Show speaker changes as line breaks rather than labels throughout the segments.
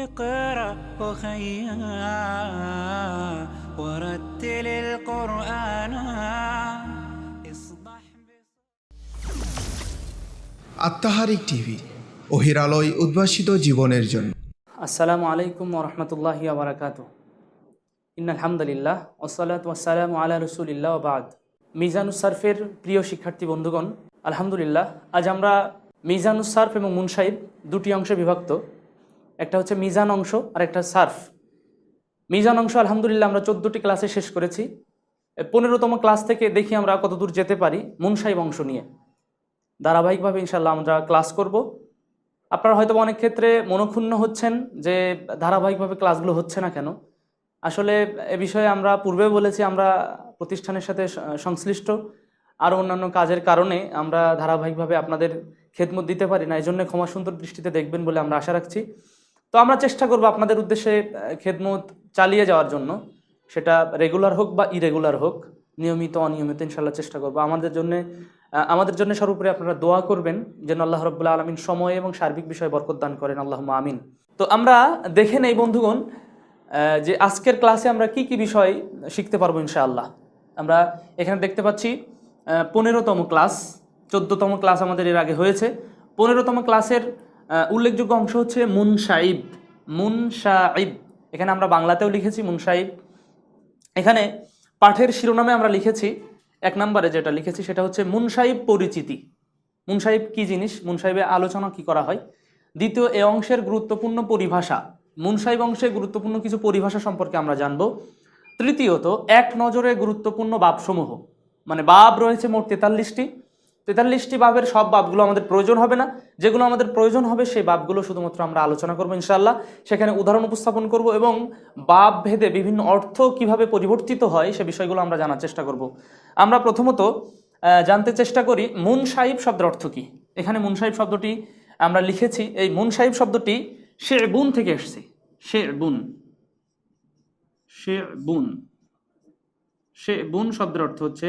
اقرأ وخيا ورتل القرآن اصبح
আত্মাহারিক TV ওহির আলোয় উদ্ভাসিত জীবনের জন্য।
আসসালামু আলাইকুম ওরহমতুল্লাহি ওবরাকাতুহ। ইন্নাল হামদুলিল্লাহ ওয়াসসালাতু ওয়াসসালামু আলা রাসূলিল্লাহ ওয়া বা'দ। মিজানুস সারফের প্রিয় শিক্ষার্থী বন্ধুগণ, আলহামদুলিল্লাহ আজ আমরা মিজানুস সারফ এবং মুনসাইব দুটি অংশে বিভক্ত। একটা হচ্ছে মিজান অংশ আর একটা সারফ। মিজান অংশ আলহামদুলিল্লাহ আমরা 14টি ক্লাসে শেষ করেছি। 15তম ক্লাস থেকে দেখি আমরা কতদূর যেতে পারি মুনসাইব অংশ নিয়ে। ধারাবাহিকভাবে ইনশাআল্লাহ আমরা ক্লাস করব। আপনারা হয়তো অনেক ক্ষেত্রে মনক্ষুণ্ণ হচ্ছেন যে ধারাবাহিকভাবে ক্লাসগুলো হচ্ছে না কেন। আসলে এ বিষয়ে আমরা পূর্বে বলেছি, আমরা প্রতিষ্ঠানের সাথে সংশ্লিষ্ট আরও অন্যান্য কাজের কারণে আমরা ধারাবাহিকভাবে আপনাদের খেদমত দিতে পারি না। এই জন্য ক্ষমাসুন্দর দৃষ্টিতে দেখবেন বলে আমরা আশা রাখছি। তো আমরা চেষ্টা করব আপনাদের উদ্দেশ্যে খেদমত চালিয়ে যাওয়ার জন্য, সেটা রেগুলার হোক বা ইরেগুলার হোক, নিয়মিত অনিয়মিত ইনশাল্লাহ চেষ্টা করব। আমাদের জন্য সর্বোপরি আপনারা দোয়া করবেন যেন আল্লাহ রাব্বুল আলামিন সময় এবং সার্বিক বিষয়ে বরকত দান করেন, আল্লাহুম্মা আমিন। তো আমরা দেখে নেই বন্ধুগণ যে আজকের ক্লাসে আমরা কি কি বিষয় শিখতে পারবো ইনশাআল্লাহ। আমরা এখানে দেখতে পাচ্ছি 15তম ক্লাস, 14তম ক্লাস আমাদের এর আগে হয়েছে। 15তম ক্লাসের উল্লেখযোগ্য অংশ হচ্ছে মুনসাইব। মুনসাইব এখানে আমরা বাংলাতেও লিখেছি মুনসাইব। এখানে পাঠের শিরোনামে আমরা লিখেছি, 1 নম্বরে যেটা লিখেছি সেটা হচ্ছে মুনসাইব পরিচিতি। মুনসাইব কি জিনিস, মুনসাইবে আলোচনা কি করা হয়। দ্বিতীয়, এ অংশের গুরুত্বপূর্ণ পরিভাষা, মুনসাইব অংশের গুরুত্বপূর্ণ কিছু পরিভাষা সম্পর্কে আমরা জানব। তৃতীয়ত, এক নজরে গুরুত্বপূর্ণ বাবসমূহ, মানে বাব রয়েছে মোট 43টি বাবের সব বাবগুলো আমাদের প্রয়োজন হবে না, যেগুলো আমাদের প্রয়োজন হবে সেই বাবগুলো শুধুমাত্র আমরা আলোচনা করবো ইনশাআল্লাহ। সেখানে উদাহরণ উপস্থাপন করব এবং বাব ভেদে বিভিন্ন অর্থ কিভাবে পরিবর্তিত হয় সে বিষয়গুলো আমরা জানার চেষ্টা করব। আমরা প্রথমত জানতে চেষ্টা করি মুনসাইব শব্দের অর্থ কি। এখানে মুনসাইব শব্দটি আমরা লিখেছি, এই মুনসাইব শব্দটি শেরবুন থেকে এসেছে। শেরবুন শব্দের অর্থ হচ্ছে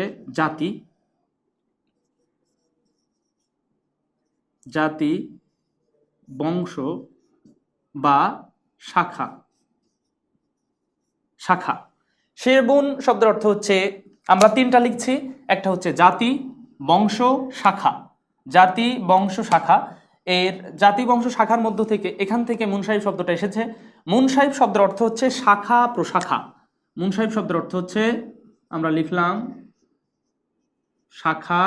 জাতি, বংশ বা শাখা। শেরবুন শব্দের অর্থ হচ্ছে, আমরা 3টা লিখছি, একটা হচ্ছে জাতি, বংশ, শাখা। জাতি, বংশ, শাখা। এর জাতি, বংশ, শাখার মধ্য থেকে এখান থেকে মুনসাইব শব্দটা এসেছে। মুনসাইব শব্দের অর্থ হচ্ছে শাখা প্রশাখা। মুনসাইব শব্দের অর্থ হচ্ছে, আমরা লিখলাম শাখা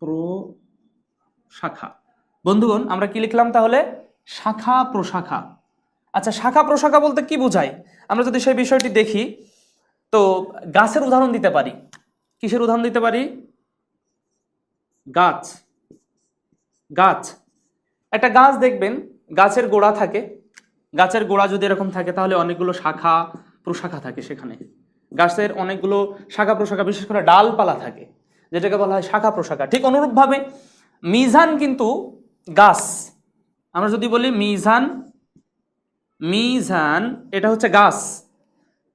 প্রশাখা। বন্ধুগণ আমরা কি লিখলাম তাহলে? শাখা প্রশাখা। আচ্ছা, শাখা প্রশাখা বলতে কি বোঝায়? আমরা যদি সেই বিষয়টি দেখি তো গাছের উদাহরণ দিতে পারি। কিসের উদাহরণ দিতে পারি? গাছ। একটা গাছ দেখবেন, গাছের গোড়া থাকে। গাছের গোড়া যদি এরকম থাকে তাহলে অনেকগুলো শাখা প্রশাখা থাকে সেখানে। গাছের অনেকগুলো শাখা প্রশাখা, বিশেষ করে ডালপালা থাকে, যেটাকে বলা হয় শাখা প্রশাখা। ঠিক অনুরূপভাবে মিজান কিন্তু গাছ। আমরা যদি বলি মিজান এটা হচ্ছে গাছ।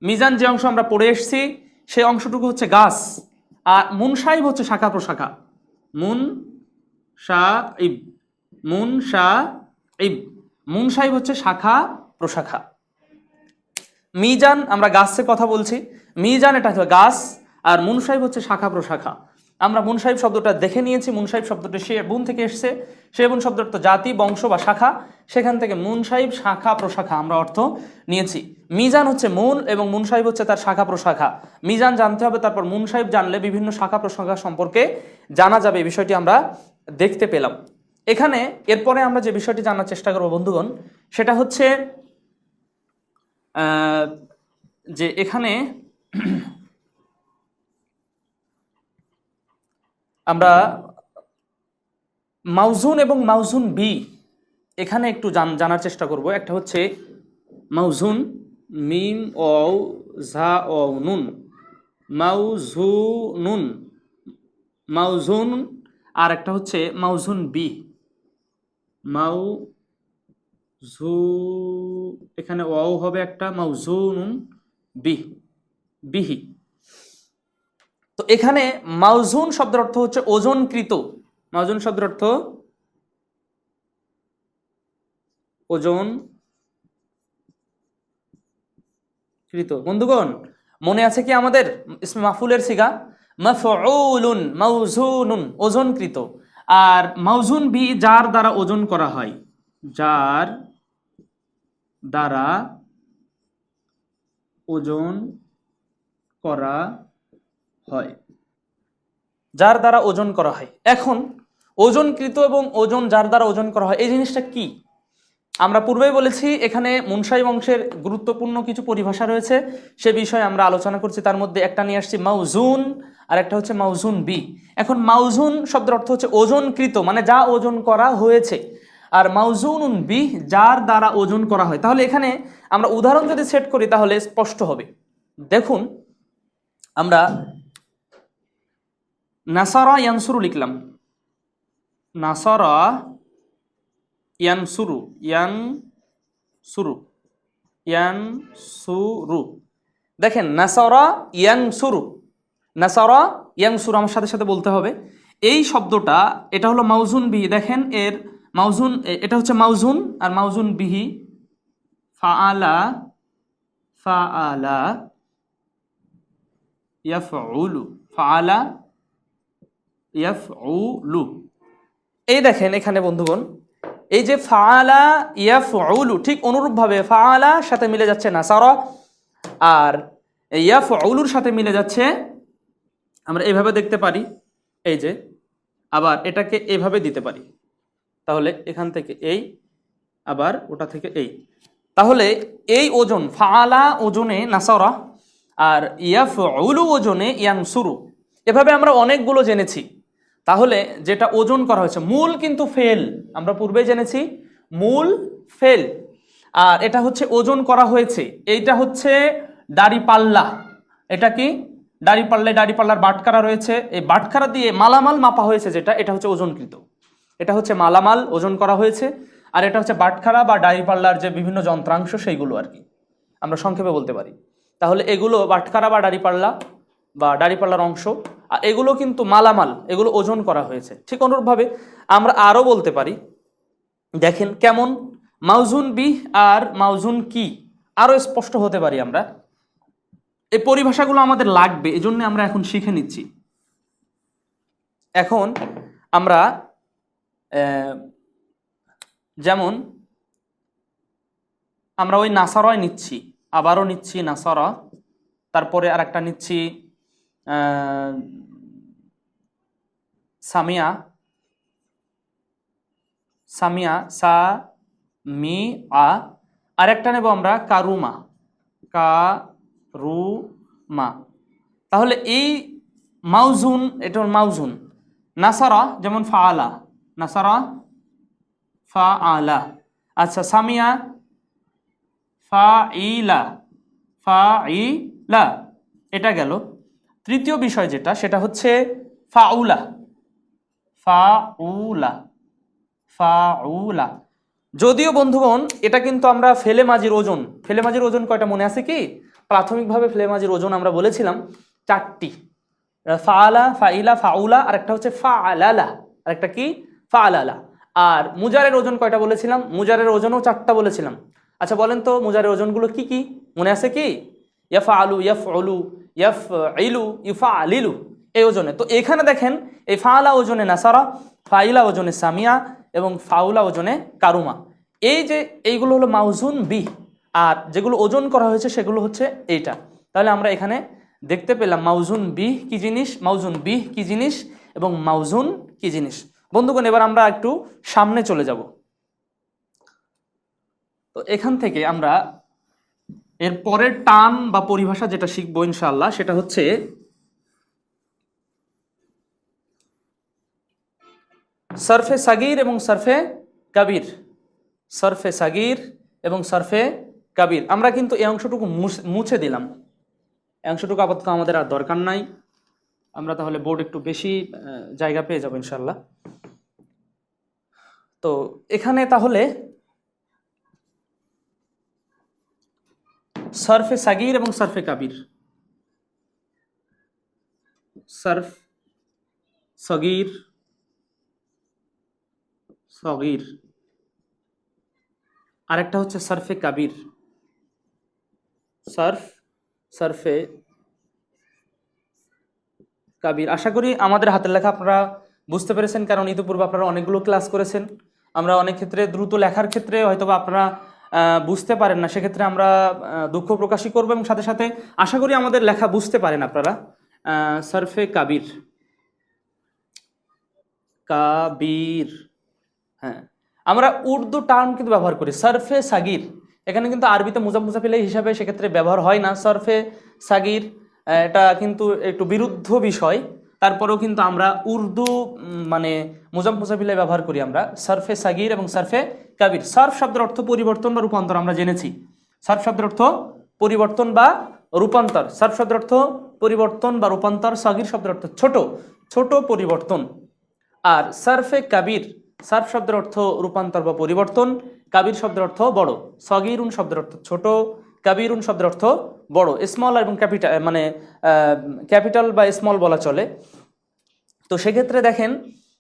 মিজান যে অংশ আমরা পড়ে এসেছি সেই অংশটুকু হচ্ছে গাছ। আর মুনসাইব হচ্ছে শাখা প্রশাখা। মুনসাইব হচ্ছে শাখা প্রশাখা। মিজান আমরা গাছের কথা বলছি, মিজান এটা হচ্ছে গাছ, আর মুনসাইব হচ্ছে শাখা প্রশাখা। আমরা মুনসাইব শব্দটা দেখে নিয়েছি। মুনসাইব শব্দটা শেরবুন থেকে এসেছে। শেরবুন শব্দটা তো জাতি, বংশ বা শাখা, সেখান থেকে মুনসাইব শাখা প্রশাখা আমরা অর্থ নিয়েছি। মিজান হচ্ছে মূল এবং মুনসাইব হচ্ছে তার শাখা প্রশাখা। মিজান জানতে হবে, তারপর মুনসাইব জানলে বিভিন্ন শাখা প্রশাখা সম্পর্কে জানা যাবে। এই বিষয়টি আমরা দেখতে পেলাম। এখানে এরপরে আমরা যে বিষয়টি জানার চেষ্টা করব বন্ধুগণ, সেটা হচ্ছে যে এখানে আমরা মাউজুন এবং মাউজুন বি এখানে একটু জানার চেষ্টা করব। একটা হচ্ছে মাউজুন, মিম ও ঝা ও নুন, মাউজুন। আর একটা হচ্ছে মাউজুন বি, এখানে ও হবে একটা, মাউজুন বিহি। তো এখানে মাউজুন শব্দের অর্থ হচ্ছে ওজনকৃত। মাউজুন শব্দের অর্থ ওজন কৃত। বন্ধুগণ মনে আছে কি আমাদের ইসমে মাফউলের সিগা মাফউলুন মাউজুনুন ওজনকৃত, আর মাউজুন বি যার দ্বারা ওজন করা হয়, যার দ্বারা ওজন করা হয়, যার দ্বারা ওজন করা হয়। এখন ওজনকৃত এবং ওজন যার দ্বারা ওজন করা হয় এই জিনিসটা কি? আমরা পূর্বেই বলেছি এখানে মুনসাই বংশের গুরুত্বপূর্ণ কিছু পরিভাষা রয়েছে, সে বিষয়ে আমরা আলোচনা করছি। তার মধ্যে একটা নিয়ে আসছি মাউজুন, আর একটা হচ্ছে মাউজুন বি। এখন মাউজুন শব্দের অর্থ হচ্ছে ওজনকৃত, মানে যা ওজন করা হয়েছে, আর মাউজুনুন বি যার দ্বারা ওজন করা হয়। তাহলে এখানে আমরা উদাহরণ যদি সেট করি তাহলে স্পষ্ট হবে। দেখুন আমরা নাসারা ইয়ানসুরু লিখলাম, নাসারা ইয়ানসুরু, ইয়ানসুরু, ইয়ানসুরু। দেখেন নাসারা ইয়ানসুরু, নাসারা ইয়ানসুরু আমার সাথে সাথে বলতে হবে। এই শব্দটা এটা হলো মাউজুন বিহি। দেখেন এর মাউজুন, এটা হচ্ছে মাউজুন, আর মাউজুন বিহি ফাআলা, ফাআলা ইয়াফউলু, ফাআলা ইয়াফউলু। এই দেখেন এখানে বন্ধুগণ এই যে ফাআলা ইয়াফউলু, ঠিক অনুরূপভাবে ফাআলা সাথে মিলে যাচ্ছে নাসারা, আর ইয়াফউলুর সাথে মিলে যাচ্ছে, আমরা এইভাবে দেখতে পারি, এই যে আবার এটাকে এইভাবে দিতে পারি। তাহলে এখান থেকে এই, আবার ওটা থেকে এই। তাহলে এই ওজন ফাআলা ওজনে নাসারা, আর ইয়াফউলু ওজনে ইয়ানসুরু। এভাবে আমরা অনেকগুলো জেনেছি। তাহলে যেটা ওজন করা হয়েছে মূল কিন্তু ফেল, আমরা পূর্বে জেনেছি মূল ফেল, আর এটা হচ্ছে ওজন করা হয়েছে। এইটা হচ্ছে দাড়িপাল্লা। এটা কি দাড়িপাল্লায় দাড়িপাল্লার বাটখারা রয়েছে, এই বাটখারা দিয়ে মালামাল মাপা হয়েছে, যেটা এটা হচ্ছে ওজনকৃত। এটা হচ্ছে মালামাল ওজন করা হয়েছে, আর এটা হচ্ছে বাটখারা বা দাড়িপাল্লার যে বিভিন্ন যন্ত্রাংশ সেইগুলো আর কি, আমরা সংক্ষেপে বলতে পারি। তাহলে এগুলো বাটখারা বা দাড়িপাল্লা বা দাড়িপাল্লার অংশ, আর এগুলো কিন্তু মালামাল, এগুলো ওজন করা হয়েছে। ঠিক অনুরূপভাবে আমরা আরও বলতে পারি, দেখেন কেমন মাউজুন বি আর মাউজুন কি আরও স্পষ্ট হতে পারি আমরা। এই পরিভাষাগুলো আমাদের লাগবে, এই জন্য আমরা এখন শিখে নিচ্ছি। এখন আমরা যেমন আমরা ওই নাসারায় নিচ্ছি, আবারও নিচ্ছি নাসারা, তারপরে আর একটা নিচ্ছি সামিয়া, সামিয়া সা মি আ, আর একটা নেব আমরা কারুমা, কারুমা। তাহলে এই মাউজুন, এটা মাউজুন। নাসারা যেমন ফাআলা, নাসারা ফাআলা। আচ্ছা সামিয়া ফাইলা, ফাইলা। এটা গেল। তৃতীয় বিষয় যেটা, সেটা হচ্ছে ফাউলা, ফাউলা, ফাউলা। যদিও বন্ধুগণ এটা কিন্তু আমরা ফেলে মাজির ওজন, ফেলে মাজির ওজন কয়টা মনে আছে কি? প্রাথমিকভাবে ফেলে মাজির ওজন আমরা বলেছিলাম 4টি, ফাআলা, ফাইলা, ফাউলা, আর একটা হচ্ছে ফাআলালা, আর একটা কি ফাআলালা। আর মুজারের ওজন কয়টা বলেছিলাম? মুজারের ওজনও 4টা বলেছিলাম। আচ্ছা বলেন তো মুজারের ওজনগুলো কি কি মনে আছে কি? ইয়াফআলু, ইয়াফউলু, ইয়াফইলু, ইউফআলিলু, এই ওজনে। তো এখানে দেখেন এই ফাআলা ওজনে নাসারা, ফাইলা ওজনে সামিয়া এবং ফাউলা ওজনে কারুমা। এই যে এইগুলো হলো মাউজুন বি, আর যেগুলো ওজন করা হয়েছে সেগুলো হচ্ছে এইটা। তাহলে আমরা এখানে দেখতে পেলাম মাউজুন বি কি জিনিস, মাউজুন বি কি জিনিস এবং মাউজুন কি জিনিস। বন্ধুগণ এবার আমরা একটু সামনে চলে যাব। তো এখান থেকে আমরা এর পরের টান বা পরিভাষা যেটা শিখবো ইনশাআল্লাহ, সেটা হচ্ছে সরফে সাগির এবং সরফে কাবির, সরফে সাগির এবং সরফে কাবির। আমরা কিন্তু এই অংশটুকু মুছে দিলাম, এই অংশটুকু আপাতত আমাদের আর দরকার নাই। আমরা তাহলে বোর্ড একটু বেশি জায়গা পেয়ে যাবো ইনশাআল্লাহ। তো এখানে তাহলে সরফে সাগির এবং সরফে কাবির, সরফ সগির, সগির, আরেকটা হচ্ছে সারফে কাবির। সারফে কাবির। আশা করি আমাদের হাতের লেখা আপনারা বুঝতে পেরেছেন, কারণ ইতিপূর্বে আপনারা অনেকগুলো ক্লাস করেছেন। আমরা অনেক ক্ষেত্রে দ্রুত লেখার ক্ষেত্রে হয়তো আপনারা বুঝতে পারেন না, সেক্ষেত্রে আমরা দুঃখ প্রকাশই করবো, এবং সাথে সাথে আশা করি আমাদের লেখা বুঝতে পারেন আপনারা। সারফে কাবির, কাবির। হ্যাঁ, আমরা উর্দু টার্ম কিন্তু ব্যবহার করি সারফে সাগির। এখানে কিন্তু আরবিতে মুজাফিলাই হিসাবে সেক্ষেত্রে ব্যবহার হয় না সারফে সাগির। এটা কিন্তু একটু বিরুদ্ধ বিষয়, তারপরেও কিন্তু আমরা উর্দু মানে মুজাফিলাই ব্যবহার করি আমরা সারফে সাগির এবং সারফে কাবির। সার্ফ শব্দের অর্থ পরিবর্তন বা রূপান্তর, আমরা জেনেছি। সার্ফ শব্দের অর্থ পরিবর্তন বা রূপান্তর। সার্ফ শব্দের অর্থ পরিবর্তন বা রূপান্তর। সাগির শব্দের অর্থ ছোট, ছোট পরিবর্তন। আর সারফে কাবির, সার্ফ শব্দের অর্থ রূপান্তর বা পরিবর্তন, কাবির শব্দের অর্থ বড়। সগিরুন শব্দের অর্থ ছোট, কাবিরুন শব্দের অর্থ বড়। স্মল এবং ক্যাপিটাল, মানে ক্যাপিটাল বা স্মল বলা চলে। তো সেক্ষেত্রে দেখেন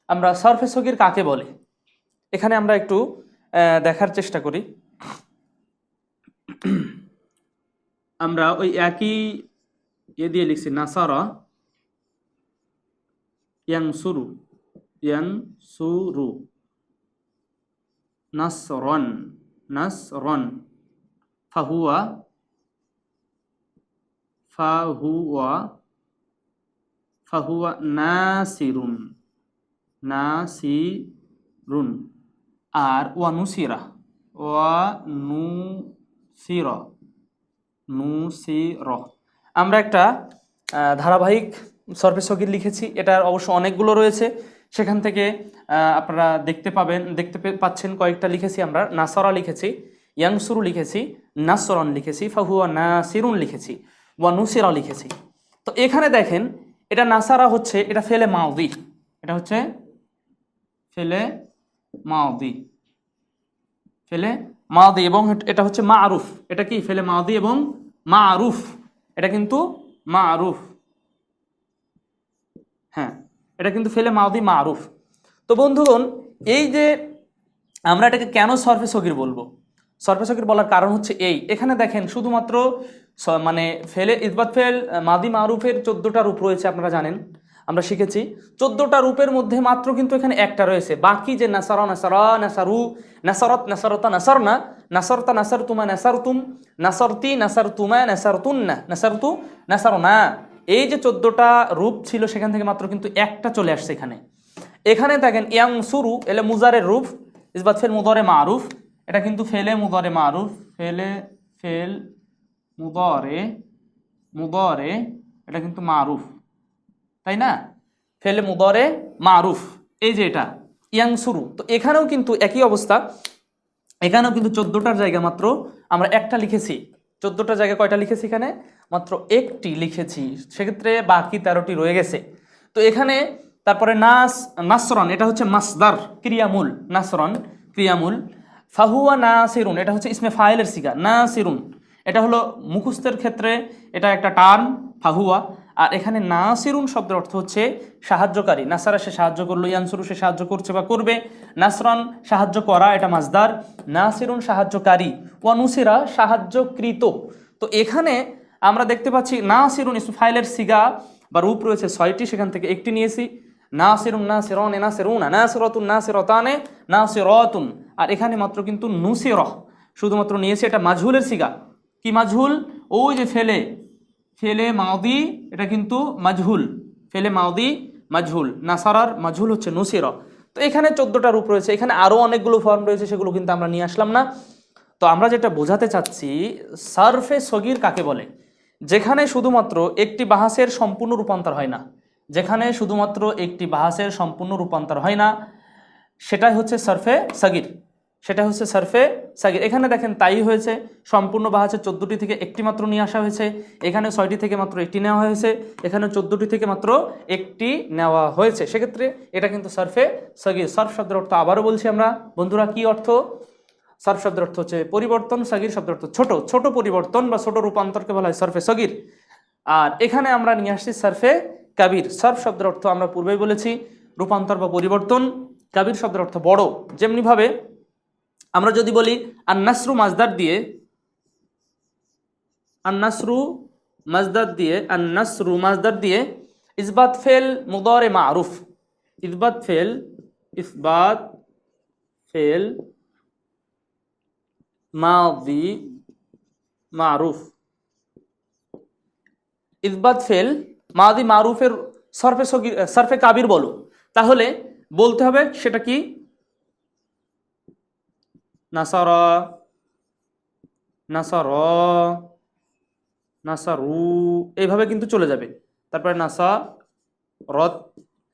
আমরা সারফে সগির কাকে বলে, এখানে আমরা একটু দেখার চেষ্টা করি। আমরা ওই একই দিয়ে লিখছি নাসারা ইয়ানসুরু, ইয়ানসুরু, নাসরন, নাসরন, ফাহুয়া, ফাহুয়া, ফাহুয়া নাসিরুন, নাসিরুন। আর ওয়ানুসিরা, ওয়ানুসিরা, নুসির। আমরা একটা ধারাবাহিক সরফে সগির লিখেছি, এটার অবশ্য অনেকগুলো রয়েছে, সেখান থেকে আপনারা দেখতে পাচ্ছেন কয়েকটা লিখেছি আমরা। নাসরা লিখেছি, ইয়াংসুরু লিখেছি, নাসরন লিখেছি, ফাহুয়া নাসিরুন লিখেছি, ওয়া নুসিরা লিখেছি। তো এখানে দেখেন এটা নাসারা হচ্ছে, এটা ফেলে মাউদি, এটা হচ্ছে ফেলে মাউদি, ফেলে মাউদি, এবং এটা হচ্ছে মারুফ। এটা কি ফেলে মাউদি এবং মারুফ, এটা কিন্তু মারুফ। হ্যাঁ, এটা কিন্তু ফেলে মাউদি মারুফ। তো বন্ধুগণ, এই যে আমরা এটাকে কেন সরফে সগির বলবো, সরফে সগির বলার কারণ হচ্ছে এই, এখানে দেখেন শুধুমাত্র মানে ফেলে ইসবাত ফেল মাদি মারুফের 14টা রূপ রয়েছে, আপনারা জানেন, আমরা শিখেছি। 14টা রূপের মধ্যে মাত্র কিন্তু এখানে একটা রয়েছে। বাকি যে নাসারা, নাসারা, নাসারু, নাসারত, নাসারতা, নাসারনা, নাসারতা, নাসারতুমা, নাসারতুম, নাসারতি, নাসারতুমা, নাসারতুন্না, নাসারতু, নাসারনা, এই যে 14টা রূপ ছিল সেখান থেকে মাত্র কিন্তু একটা চলে আসছে এখানে। এখানে দেখেন ইয়াংসুরু এলে মুজারের রূপ, ইসবাত ফেল মুদারে মারুফ, এটা কিন্তু ফেলে মুদারে মারুফ, ফেলে ফেল মুদারে, মুদারে, এটা কিন্তু মারুফ, তাই না? ফেলে মুদারে মারুফ, এই যে এটা ইয়াংসুরু। তো এখানেও কিন্তু একই অবস্থা, এখানেও কিন্তু 14টার জায়গা মাত্র আমরা একটা লিখেছি। 14টা জায়গায় কয়টা লিখেছি? এখানে মাত্র একটি লিখেছি, সেক্ষেত্রে বাকি 13টি রয়ে গেছে। তো এখানে তারপরে নাসরন, এটা হচ্ছে মাসদার, ক্রিয়ামূল, নাসরন ক্রিয়ামূল। ফাহুয়া নাসিরুন, এটা হচ্ছে ইসমে ফাইলের সিগা, নাসিরুন, এটা হলো মুখস্থের ক্ষেত্রে এটা একটা টার্ম ফাহুয়া। আর এখানে নাসিরুন শব্দের অর্থ হচ্ছে সাহায্যকারী। নাসারা সে সাহায্য করলো, ইয়ানসুরু সে সাহায্য করছে বা করবে, নাসরান সাহায্য করা, এটা মাজদার, নাসিরুন সাহায্যকারী, ওয়ানুসিরা সাহায্যকৃত। তো এখানে আমরা দেখতে পাচ্ছি নাসিরুন ইসমে ফাইলের সিগা বা রূপ রয়েছে 6টি, সেখান থেকে একটি নিয়েছি, নাসিরুন, নাসিরন, নাসিরুনা, নাসিরাতুন, নাসিরাতানে, নাসিরাতুন। আর এখানে মাত্র কিন্তু নুসিরা শুধুমাত্র নিয়েছি, এটা মাজহুলের সিগা। কি মাজহুল? ওই যে ফেলে, ফেলে মাউদি, এটা কিন্তু মাজহুল, ফেলে মাউদি মাজহুল। নাসারার মাজহুল হচ্ছে নুসিরা। তো এখানে 14টা রূপ রয়েছে, এখানে আরও অনেকগুলো ফর্ম রয়েছে, সেগুলো কিন্তু আমরা নিয়ে আসলাম না। তো আমরা যেটা বোঝাতে চাচ্ছি, সারফে সগির কাকে বলে? যেখানে শুধুমাত্র একটি বাহাসের সম্পূর্ণ রূপান্তর হয় না, যেখানে শুধুমাত্র একটি বাহাসের সম্পূর্ণ রূপান্তর হয় না, সেটাই হচ্ছে সারফে সাগির, সেটা হচ্ছে সারফে সাগির। এখানে দেখেন তাই হয়েছে, সম্পূর্ণ বাহাসের 14টি থেকে একটি মাত্র নিয়ে আসা হয়েছে, এখানে 6টি থেকে মাত্র একটি নেওয়া হয়েছে, এখানে 14টি থেকে মাত্র একটি নেওয়া হয়েছে, সেক্ষেত্রে এটা কিন্তু সারফে সাগির। সার্ফ শব্দের অর্থ আবারও বলছি আমরা বন্ধুরা, কি অর্থ? সার্ফ শব্দের অর্থ হচ্ছে পরিবর্তন, সাগির শব্দের অর্থ ছোট, ছোট পরিবর্তন বা ছোট রূপান্তরকে বলা হয় সারফে সগির। আর এখানে আমরা নিয়ে আসছি সারফে কাবির। সার্ফ শব্দের অর্থ আমরা পূর্বেই বলেছি রূপান্তর বা পরিবর্তন, কাবির শব্দের অর্থ বড়। যেমনিভাবে আমরা যদি বলি আন-নাসরু মাজদার দিয়ে, আন-নাসরু মাজদার দিয়ে, আন-নাসরু মাজদার দিয়ে ইসবাত ফেল মুদারে মারুফ, ইসবাত ফেল, ইসবাত ফেল মাদি মারুফ, ইসবাত ফেল মাদি মারুফের সরফে কাবির বলো, তাহলে বলতে হবে সেটা কি নাসারা, নাসারা, নাসারু, এইভাবে কিন্তু চলে যাবে। তারপরে নাসারত,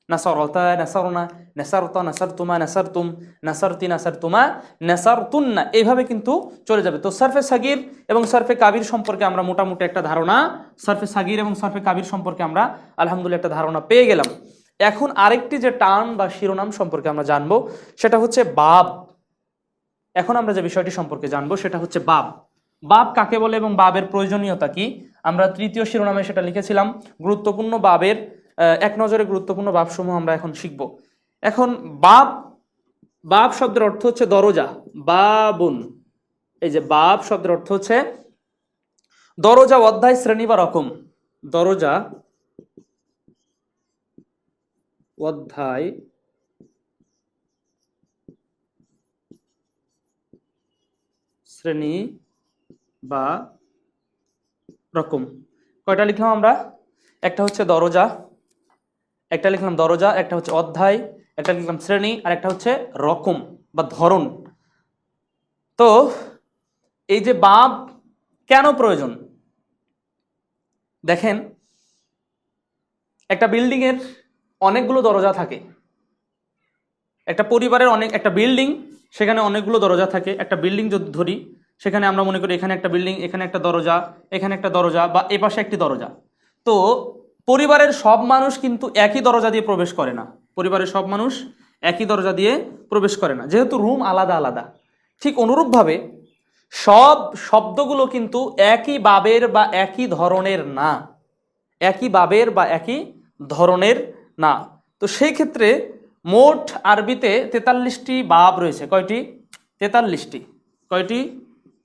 নাসারতা, নাসারনা, নাসারতা, নাসারতুমা, নাসারতুম, নাসারতি, নাসারতুমা, নাসারতুন্না, এইভাবে কিন্তু চলে যাবে। তো সরফে সাগির এবং সরফে কাবির সম্পর্কে আমরা মোটামুটি একটা ধারণা, সরফে সাগির এবং সরফে কাবির সম্পর্কে আমরা আলহামদুলিল্লাহ একটা ধারণা পেয়ে গেলাম। এখন আরেকটি যে টার্ম বা শিরোনাম সম্পর্কে আমরা জানবো সেটা হচ্ছে বাব। এখন আমরা যে বিষয়টি সম্পর্কে জানবো সেটা হচ্ছে বাব। বাব কাকে বলে এবং বাবের প্রয়োজনীয়তা কি, আমরা তৃতীয় শিরোনামে সেটা লিখেছিলাম। গুরুত্বপূর্ণ বাবের এক নজরে গুরুত্বপূর্ণ বাবসমূহ আমরা এখন শিখব। এখন বাব, বাব শব্দের অর্থ হচ্ছে দরজা, বাবুন, এই যে বাব শব্দের অর্থ হচ্ছে দরজা, অধ্যায়, শ্রেণী বা রকম। দরজা, অধ্যায়, শ্রেণী বা রকম। কয়টা লিখলাম আমরা? একটা হচ্ছে দরজা, একটা লিখলাম দরজা, একটা হচ্ছে অধ্যায়, একটা লিখলাম শ্রেণী, আর একটা হচ্ছে রকম বা ধরন। তো এই যে বাব কেন প্রয়োজন, দেখেন একটা বিল্ডিং এর অনেকগুলো দরজা থাকে, একটা পরিবারের একটা বিল্ডিং, সেখানে অনেকগুলো দরজা থাকে। একটা বিল্ডিং যদি ধরি, সেখানে আমরা মনে করি এখানে একটা বিল্ডিং, এখানে একটা দরজা, এখানে একটা দরজা, বা এপাশে একটি দরজা। তো পরিবারের সব মানুষ কিন্তু একই দরজা দিয়ে প্রবেশ করে না, পরিবারের সব মানুষ একই দরজা দিয়ে প্রবেশ করে না, যেহেতু রুম আলাদা আলাদা। ঠিক অনুরূপভাবে সব শব্দগুলো কিন্তু একই বাবের বা একই ধরনের না, একই বাবের বা একই ধরনের না। তো সেই ক্ষেত্রে মোট আরবিতে 43টি বাব রয়েছে। কয়টি? 43টি। কয়টি?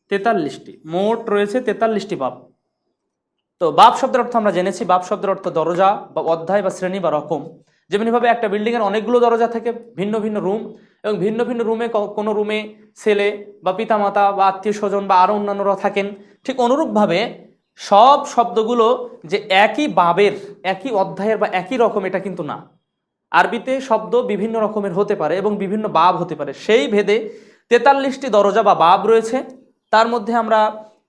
43টি। মোট রয়েছে 43টি বাব। তো বাব শব্দের অর্থ আমরা জেনেছি, বাব শব্দের অর্থ দরজা বা অধ্যায় বা শ্রেণী বা রকম। যেমনিভাবে একটা বিল্ডিংয়ের অনেকগুলো দরজা থাকে, ভিন্ন ভিন্ন রুম, এবং ভিন্ন ভিন্ন রুমে কোনো রুমে ছেলে বা পিতামাতা বা আত্মীয় স্বজন বা আরও অন্যান্যরা থাকেন। ঠিক অনুরূপভাবে সব শব্দগুলো যে একই বাবের, একই অধ্যায়ের বা একই রকম, এটা কিন্তু না। আরবিতে শব্দ বিভিন্ন রকমের হতে পারে এবং বিভিন্ন বাব হতে পারে। সেই ভেদে 43টি দরজা বা বাব রয়েছে। তার মধ্যে আমরা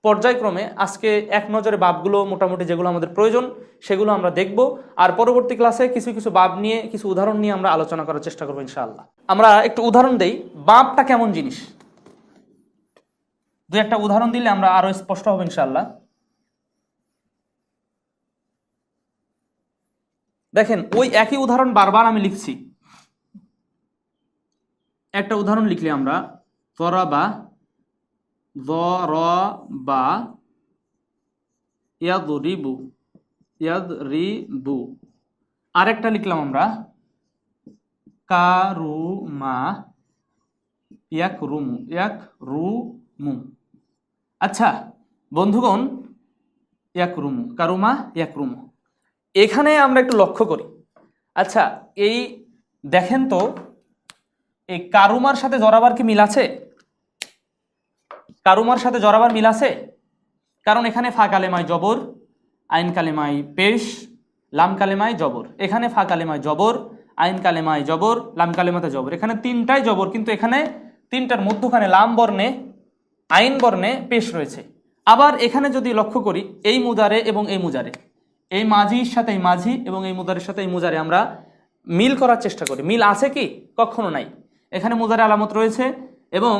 পর্যায়ক্রমে আজকে এক নজরে বাবগুলো মোটামুটি যেগুলো আমাদের প্রয়োজন সেগুলো আমরা দেখব, আর পরবর্তী ক্লাসে কিছু কিছু বাব নিয়ে, কিছু উদাহরণ নিয়ে আমরা আলোচনা করার চেষ্টা করবো ইনশাআল্লাহ। আমরা একটু উদাহরণ দেই, বাবটা কেমন জিনিস, দু একটা উদাহরণ দিলে আমরা আরো স্পষ্ট হবে ইনশাআল্লাহ। দেখেন ওই একই উদাহরণ বারবার আমি লিখছি। একটা উদাহরণ লিখলে আমরা দরাবা, দরাবা, ইয়াদরিবু, ইয়াদরিবু। আরেকটা লিখলাম আমরা কারুমা, ইয়াকরুমু, ইয়াকরুমু। আচ্ছা বন্ধুগণ, ইয়াকরুমু, কারুমা, ইয়াকরুমু। এখানে আমরা একটু লক্ষ্য করি। আচ্ছা এই দেখেন তো, এই কারুমার সাথে জরাবার কি মিল আছে? কারুমার সাথে জরাবার মিল আছে? কারণ এখানে ফা কালেমায় জবর, আইন কালেমায় পেশ, লাম কালেমায় জবর। এখানে ফা কালেমায় জবর, আইন কালেমায় জবর, লাম কালেমাতে জবর। এখানে তিনটাই জবর, কিন্তু এখানে তিনটার মধ্যখানে লাম বর্ণে, আইন বর্ণে পেশ রয়েছে। আবার এখানে যদি লক্ষ্য করি, এই মুজারে এবং এই মুজারে, এই মাঝির সাথে এই মাঝি এবং এই মুজারের সাথে এই মুজারে আমরা মিল করার চেষ্টা করি। মিল আছে কি? কখনো নাই। এখানে মুজারে আলামত রয়েছে এবং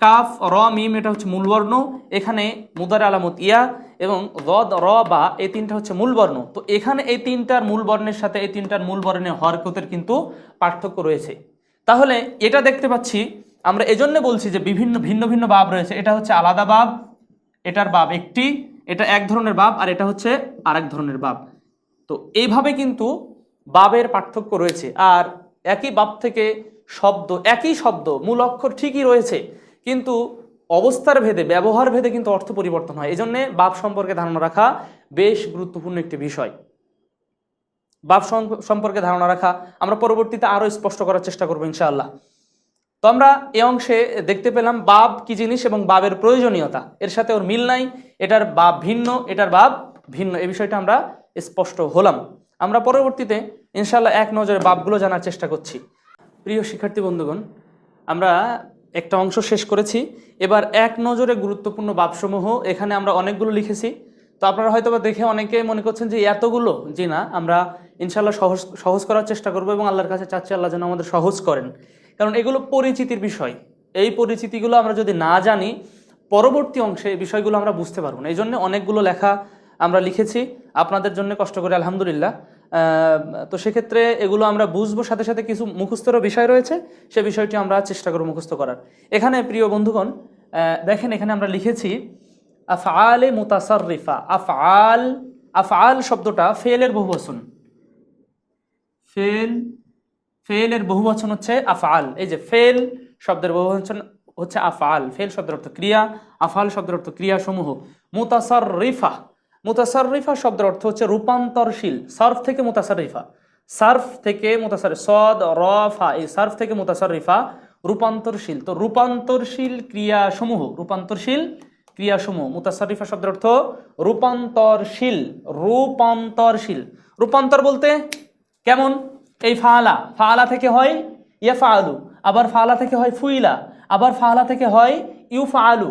কাফ র মিম এটা হচ্ছে মূল বর্ণ, এখানে মুদারে আলামত ইয়া এবং রদ র বা এই তিনটা হচ্ছে মূল বর্ণ। তো এখানে এই তিনটার মূল বর্ণের সাথে এই তিনটার মূল বর্ণের হরকতের কিন্তু পার্থক্য রয়েছে। তাহলে এটা দেখতে পাচ্ছি আমরা, এজন্য বলছি যে বিভিন্ন ভিন্ন ভিন্ন বাব রয়েছে। এটা হচ্ছে আলাদা বাব, এটার বাব একটি, এটা এক ধরনের বাব, আর এটা হচ্ছে আরেক ধরনের বাব। তো এইভাবে কিন্তু বাবের পার্থক্য রয়েছে। আর একই বাব থেকে শব্দ, একই শব্দ, মূল অক্ষর ঠিকই রয়েছে, কিন্তু অবস্থার ভেদে, ব্যবহার ভেদে কিন্তু অর্থ পরিবর্তন হয়। এই জন্যে বাপ সম্পর্কে ধারণা রাখা বেশ গুরুত্বপূর্ণ একটি বিষয়। বাপ সম্পর্কে ধারণা রাখা আমরা পরবর্তীতে আরও স্পষ্ট করার চেষ্টা করবো ইনশাআল্লাহ। তো আমরা এই অংশে দেখতে পেলাম বাব কি জিনিস এবং বাবের প্রয়োজনীয়তা, এর সাথে ওর মিল নাই, এটার বাব ভিন্ন, এটার বাব ভিন্ন, এই বিষয়টা আমরা স্পষ্ট হলাম। আমরা পরবর্তীতে ইনশাআল্লাহ এক নজরে বাবগুলো জানার চেষ্টা করছি। প্রিয় শিক্ষার্থী বন্ধুগণ, আমরা একটা অংশ শেষ করেছি, এবার এক নজরে গুরুত্বপূর্ণ বাবসমূহ এখানে আমরা অনেকগুলো লিখেছি। তো আপনারা হয়তো বা দেখে অনেকে মনে করছেন যে এতগুলো, জি না, আমরা ইনশাআল্লাহ সহজ করার চেষ্টা করবো এবং আল্লাহর কাছে চাচ্ছি আল্লাহ যেন আমাদের সহজ করেন, কারণ এগুলো পরিচিতির বিষয়। এই পরিচিতিগুলো আমরা যদি না জানি, পরবর্তী অংশে এই বিষয়গুলো আমরা বুঝতে পারবো না। এই জন্য অনেকগুলো লেখা আমরা লিখেছি আপনাদের জন্য কষ্ট করে, আলহামদুলিল্লাহ। তো সেক্ষেত্রে এগুলো আমরা বুঝবো, সাথে সাথে কিছু মুখস্থেরও বিষয় রয়েছে, সে বিষয়টি আমরা চেষ্টা করব মুখস্থ করার। এখানে প্রিয় বন্ধুগণ দেখেন, এখানে আমরা লিখেছি আফআলে মুতাসাররিফা। আফআল, আফআল শব্দটা ফেলের বহুবচন। ফেলের বহুবচন হচ্ছে আফআল। এই যে ফেল শব্দের বহুবচন হচ্ছে আফআল। ফেল শব্দের অর্থ ক্রিয়া, আফআল শব্দের অর্থ ক্রিয়াসমূহ। মুতাসাররিফা, মুতাসাররিফা শব্দের অর্থ হচ্ছে রূপান্তরশীল। সার্ফ থেকে মুতাসাররিফা, সার্ফ থেকে মুতাসাররিফা, সদ র ফা, এই সার্ফ থেকে মুতাসাররিফা রূপান্তরশীল। তো রূপান্তরশীল ক্রিয়াসমূহ, রূপান্তরশীল ক্রিয়াসমূহ। মুতাসাররিফা শব্দের অর্থ রূপান্তরশীল, রূপান্তরশীল। রূপান্তর বলতে কেমন? এই ফাআলা, ফাআলা থেকে হয় ইয়াফআলু, আবার ফাআলা থেকে হয় ফুইলা, আবার ফাআলা থেকে হয় ইউফআলু,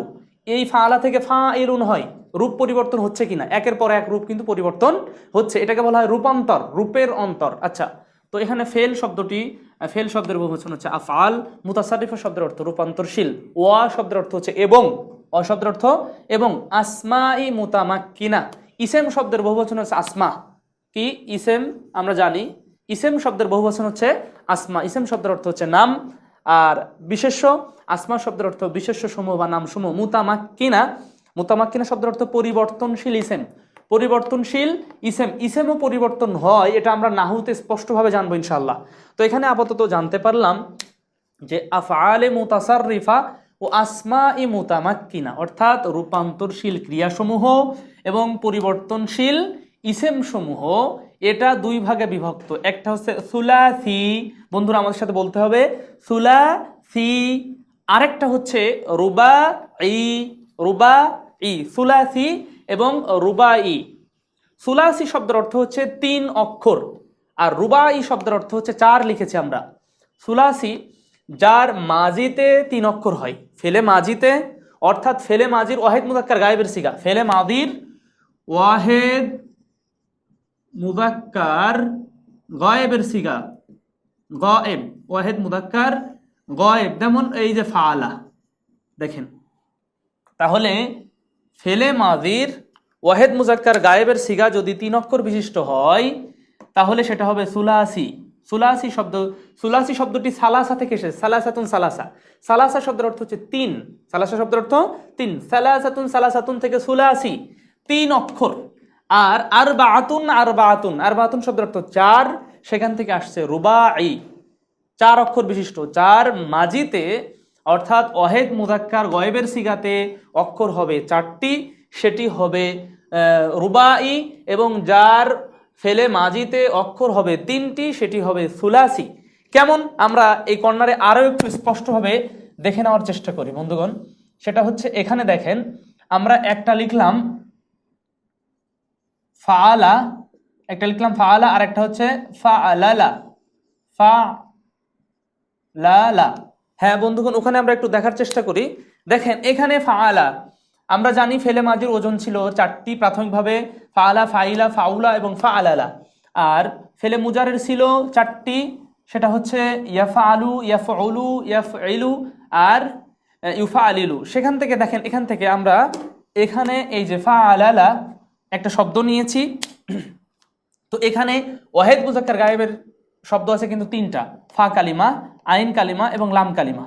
এই ফাআলা থেকে ফাইলুন হয়। রূপ পরিবর্তন হচ্ছে কিনা, একের পর এক রূপ কিন্তু পরিবর্তন হচ্ছে, এটাকে বলা হয় রূপান্তর, রূপের অন্তর। আচ্ছা, তো এখানে ফেল শব্দটি, ফেল শব্দের বহুবচন হচ্ছে আফআল। মুতাসাররিফা শব্দের অর্থ রূপান্তরশীল। ওয়া শব্দের অর্থ হচ্ছে এবং, অ শব্দের অর্থ এবং। আসমাই মুতামাক্কিনা, ইসেম শব্দের বহুবচন হচ্ছে আসমা। কি ইসেম? আমরা জানি ইসেম শব্দের বহুবচন হচ্ছে আসমা। ইসেম শব্দের অর্থ হচ্ছে নাম, আর বিশেষ্য। আসমা শব্দের অর্থ বিশেষ্য সমূহ বা নাম সমূহ। মুতামাক্কিনা, মুতামাক্কিনা শব্দের অর্থ পরিবর্তনশীল ইসেম, পরিবর্তনশীল ইসেম। ইসেমও পরিবর্তন হয়, এটা আমরা নাহুতে স্পষ্টভাবে জানবো ইনশাআল্লাহ। তো এখানে আপাতত জানতে পারলাম যে আফআলে মুতাসাররিফা ও আসমাই মুতামাক্কিনা, অর্থাৎ রূপান্তরশীল ক্রিয়াসমূহ এবং পরিবর্তনশীল ইসেম সমূহ, এটা দুই ভাগে বিভক্ত। একটা হচ্ছে সুলাসি, বন্ধুরা আমাদের সাথে বলতে হবে সুলাসি, আরেকটা হচ্ছে রুবাই, রুবাই। সুলাসি এবং রুবাই। সুলাসি শব্দের অর্থ হচ্ছে 3 অক্ষর, আর রুবাই শব্দের অর্থ হচ্ছে 4 লিখেছি আমরা। সুলাসি যার মাজিতে 3 অক্ষর হয়, ফেলে মাজিতে, অর্থাৎ ফেলে মাজির ওয়াহেদ মুযাক্কার গায়েবের সিগা, ফেলে মাদির ওয়াহেদ মুযাক্কার গায়েবের সিগা, গায়েব, ওয়াহেদ মুযাক্কার গায়েব। যেমন এই যে ফাআলা, দেখেন, তাহলে ফেলে মাদির ওয়াহেদ মুযাক্কার গায়েবের সিগা যদি 3 অক্ষর বিশিষ্ট হয়, তাহলে সেটা হবে সুলাসি। সুলাসি শব্দ, সুলাসি শব্দটি সালাসা থেকে এসেছে, সালাসাতুন সালাসা। সালাসা শব্দের অর্থ হচ্ছে 3, সালাসা শব্দের অর্থ 3, সালাসাতুন সালাসাতুন থেকে সুলাসি, 3 অক্ষর। আর আরবাআতুন, আরবাআতুন, আরবাআতুন শব্দের অর্থ 4, সেখান থেকে আসছে রুবাই, 4 অক্ষর বিশিষ্ট। যার মাজিতে অর্থাৎ ওয়াহেদ মুযাক্কার গায়েবের সিগাতে অক্ষর হবে 4টি, সেটি হবে রুবাই, এবং যার ফেলে মাজিতে অক্ষর হবে 3টি, সেটি হবে সুলাসি। কেমন? আমরা এই কর্নারে আরও একটু স্পষ্টভাবে দেখে নেওয়ার চেষ্টা করি বন্ধুগণ। সেটা হচ্ছে এখানে দেখেন, আমরা একটা লিখলাম ফাআলা, একটা লিখলাম ফাআলা, আর একটা হচ্ছে ফাআলালা, ফাআলালা। হ্যাঁ বন্ধুগণ, ওখানে আমরা একটু দেখার চেষ্টা করি। দেখেন এখানে ফাআলা, আমরা জানি ফেলে মাজির ওজন ছিল 4টি প্রাথমিকভাবে, ফাআলা, ফাইলা, ফাউলা এবং ফাআলালা। আর ফেলে মুজারের ছিল 4টি, সেটা হচ্ছে ইয়াফআলু, ইয়াফউলু, ইয়াফইলু আর ইউফআলিলু। সেখান থেকে দেখেন, এখান থেকে আমরা এখানে এই যে ফাআলালা একটা শব্দ নিয়েছি। তো এখানে ওয়াহেদ মুযাক্কার গায়েবের শব্দ আছে কিন্তু 3টা, ফা কালিমা, আইন কালিমা এবং লাম কালিমা।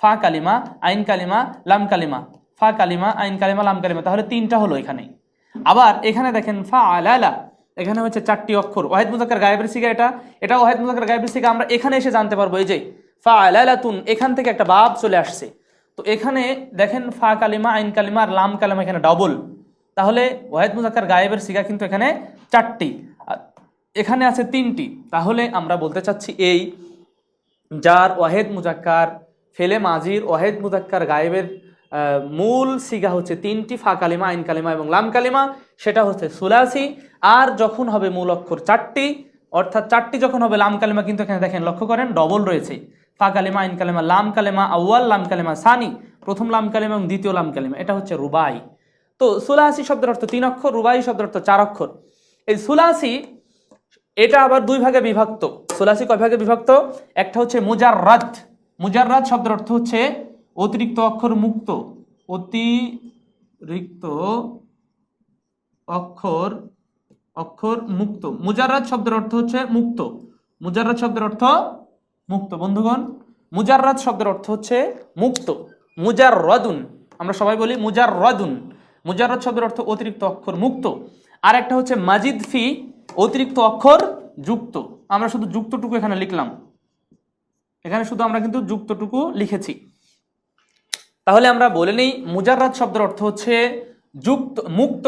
ফা কালিমা, আইন কালিমা, লাম কালিমা, ফা কালিমা, আইন কালিমা, লাম কালিমা, তাহলে 3টা হলো এখানে। আবার এখানে দেখেন ফাআলালা, এখানে হচ্ছে 4টি অক্ষর, ওয়াহেদ মুযাক্কার গায়েবের সিগা, এটা ওয়াহেদ মুযাক্কার গায়েবের সিগা। আমরা এখানে এসে জানতে পারবো এই যে ফাআলালাতুন, এখান থেকে একটা বাব চলে আসছে। তো তো এখানে দেখেন ফা কালিমা, আইন কালিমা আর লাম কালিমা এখানে ডবল, তাহলে ওয়াহিদ মুজাক্কার গায়েবের সিগা কিন্তু এখানে 4টি, এখানে আছে 3টি। তাহলে আমরা বলতে চাচ্ছি এই যার ওয়াহিদ মুজাক্কার ফেলে মাজির ওয়াহিদ মুজাক্কার গায়েবের মূল সিগা হচ্ছে 3টি, ফা কালিমা, আইন কালিমা এবং লাম কালিমা, সেটা হচ্ছে সুলাসি। আর যখন হবে মূল অক্ষর 4টি, অর্থাৎ 4টি যখন হবে লাম কালিমা, কিন্তু এখানে দেখেন লক্ষ্য করেন ডবল রয়েছে, ফা কালিমা, আইন কালিমা, লাম কালিমা আউয়াল, লাম কালিমা সানি, প্রথম লাম কালিমা এবং দ্বিতীয় লাম কালিমা, এটা হচ্ছে রুবাই। তো সুলাসি শব্দের অর্থ 3 অক্ষর, রুবাই শব্দের অর্থ 4 অক্ষর। এই সুলাসি এটা আবার 2 ভাগে বিভক্ত। সুলাসি কয় ভাগে বিভক্ত? একটা হচ্ছে মুজাররাদ। মুজাররাদ শব্দের অর্থ হচ্ছে অতিরিক্ত অক্ষর মুক্ত, অতিরিক্ত অক্ষর মুক্ত। মুজাররাদ শব্দের অর্থ হচ্ছে মুক্ত। মুজাররাদ শব্দের অর্থ মুক্ত। বন্ধুগণ, মুজাররাদ শব্দের অর্থ হচ্ছে মুক্ত। মুজাররাদুন, আমরা সবাই বলি মুজাররাদুন। মুজাররাদ শব্দের অর্থ অতিরিক্ত অক্ষর মুক্ত। আর একটা হচ্ছে মাজিদ ফি, অতিরিক্ত অক্ষর যুক্ত। আমরা শুধু যুক্তটুকু এখানে লিখলাম, এখানে শুধু আমরা কিন্তু যুক্তটুকু লিখেছি। তাহলে আমরা বলে নেই মুজাররাদ শব্দের অর্থ হচ্ছে যুক্ত, মুক্ত।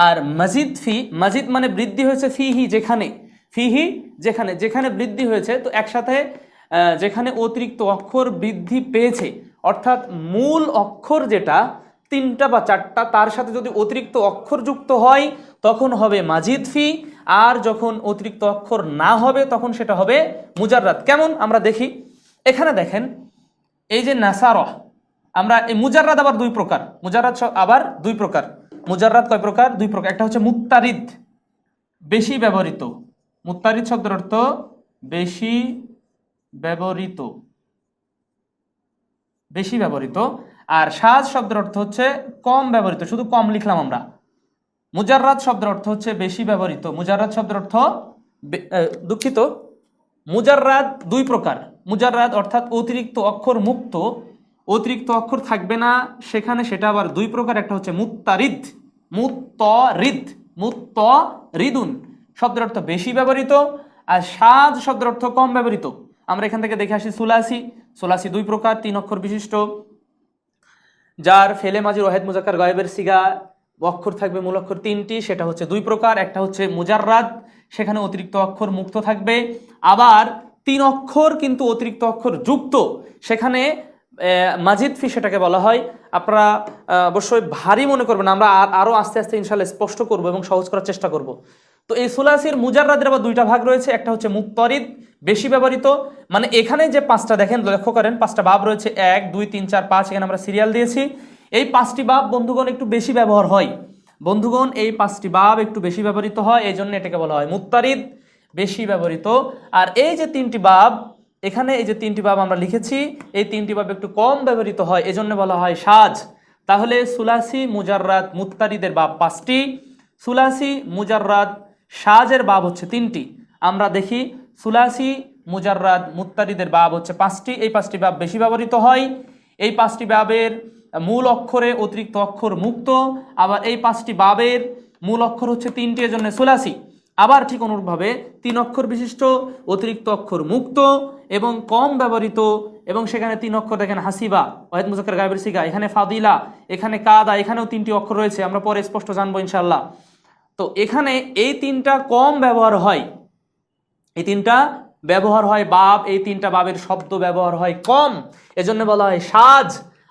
আর মাজিদ ফি, মাজিদ মানে বৃদ্ধি হয়েছে, ফিহি যেখানে, ফিহি যেখানে, যেখানে বৃদ্ধি হয়েছে। তো একসাথে যেখানে অতিরিক্ত অক্ষর বৃদ্ধি পেয়েছে, অর্থাৎ মূল অক্ষর যেটা 3টা বা 4টা, তার সাথে যদি অতিরিক্ত অক্ষর যুক্ত হয় তখন হবে মাজিদ ফি। আর যখন অতিরিক্ত অক্ষর না হবে তখন সেটা হবে মুজাররাদ। কেমন আমরা দেখি, এখানে দেখেন এই যে নাসারহ, আমরা এই মুজাররাদ আবার 2 প্রকার, মুজাররাদ আবার 2 প্রকার। মুজাররাদ কয় প্রকার? 2 প্রকার। একটা হচ্ছে মুত্তারিদ, বেশি ব্যবহৃত। মুত্তারিদ শব্দের অর্থ বেশি ব্যবহৃত, বেশি ব্যবহৃত। আর শাজ শব্দের অর্থ হচ্ছে কম ব্যবহৃত, শুধু কম লিখলাম আমরা। মুজাররাদ শব্দের অর্থ হচ্ছে বেশি ব্যবহৃত। মুজাররাদ শব্দের অর্থ দুঃখিত, মুজাররাদ 2 প্রকার। মুজাররাদ অর্থাৎ অতিরিক্ত অক্ষর মুক্ত, অতিরিক্ত অক্ষর থাকবে না সেখানে, সেটা আবার 2 প্রকার। একটা হচ্ছে মুত্তারিদ, মুত্তারিদ, মুত্তারিদুন শব্দের অর্থ বেশি ব্যবহৃত। আর শাজ শব্দের অর্থ কম ব্যবহৃত। আমরা এখান থেকে দেখে আসি সুলাসি। সুলাসি 2 প্রকার, 3 অক্ষর বিশিষ্ট, যার ফেলে মাজির ওয়াহিদ মুজাক্কার গায়েবের সিগা অক্ষর থাকবে মূল অক্ষর 3টি, সেটা হচ্ছে 2 প্রকার। একটা হচ্ছে মুজাররাদ, সেখানে অতিরিক্ত অক্ষর মুক্ত থাকবে। আবার 3 অক্ষর কিন্তু অতিরিক্ত অক্ষর যুক্ত, সেখানে মাজিদ ফি সেটাকে বলা হয়। আপনারা অবশ্যই ভারী মনে করবেন, আমরা আরও আস্তে আস্তে ইনশাআল্লাহ স্পষ্ট করব এবং সহজ করার চেষ্টা করব। তো এই সুলাসির মুজাররাদের আবার 2টা ভাগ রয়েছে। একটা হচ্ছে মুত্তারিদ, বেশি ব্যবহৃত, মানে এখানে যে 5টা দেখেন, লক্ষ্য করেন 5টা বাব রয়েছে, 1 2 3 4 5, এখানে আমরা সিরিয়াল দিয়েছি। এই 5টি বাব বন্ধুগণ একটু বেশি ব্যবহার হয়। বন্ধুগণ, এই 5টি বাব একটু বেশি ব্যবহৃত হয়, এই জন্য এটাকে বলা হয় মুত্তারিদ, বেশি ব্যবহৃত। আর এই যে 3টি বাব, এখানে এই যে 3টি বাব আমরা লিখেছি, এই 3টি বাব একটু কম ব্যবহৃত হয়, এজন্য বলা হয় সাজ। তাহলে সুলাসি, মুজাররাদ, মুত্তারিদের বাব 5টি, সুলাসি, মুজাররাদ, সাজের বাব হচ্ছে 3টি। আমরা দেখি সুলাসি, মুজাররাদ, মুত্তারিদের বাব হচ্ছে 5টি। এই 5টি বাব বেশি ব্যবহৃত হয়। এই 5টি বাবের মূল অক্ষরে অতিরিক্ত অক্ষর মুক্ত। আবার এই 5টি বাবের মূল অক্ষর হচ্ছে 3টি, এজন্য সুলাসি। আবার ঠিক অনুরূপভাবে 3 অক্ষর বিশিষ্ট, অতিরিক্ত অক্ষর মুক্ত এবং কম ব্যবহৃত, এবং সেখানে 3 অক্ষর দেখেন হাসিবা, ওয়াহিদ মুজাক্কার গায়েবের সিগা, এখানে ফাদিলা, এখানে কাদা, এখানেও 3টি অক্ষর রয়েছে, আমরা পরে স্পষ্ট জানবো ইনশাআল্লাহ। তো এখানে এই 3টা কম ব্যবহার হয়, এই 3টা ব্যবহার হয় বাব, এই 3টা বাবের শব্দ ব্যবহার হয় কম, এজন্য বলা হয় সাজ।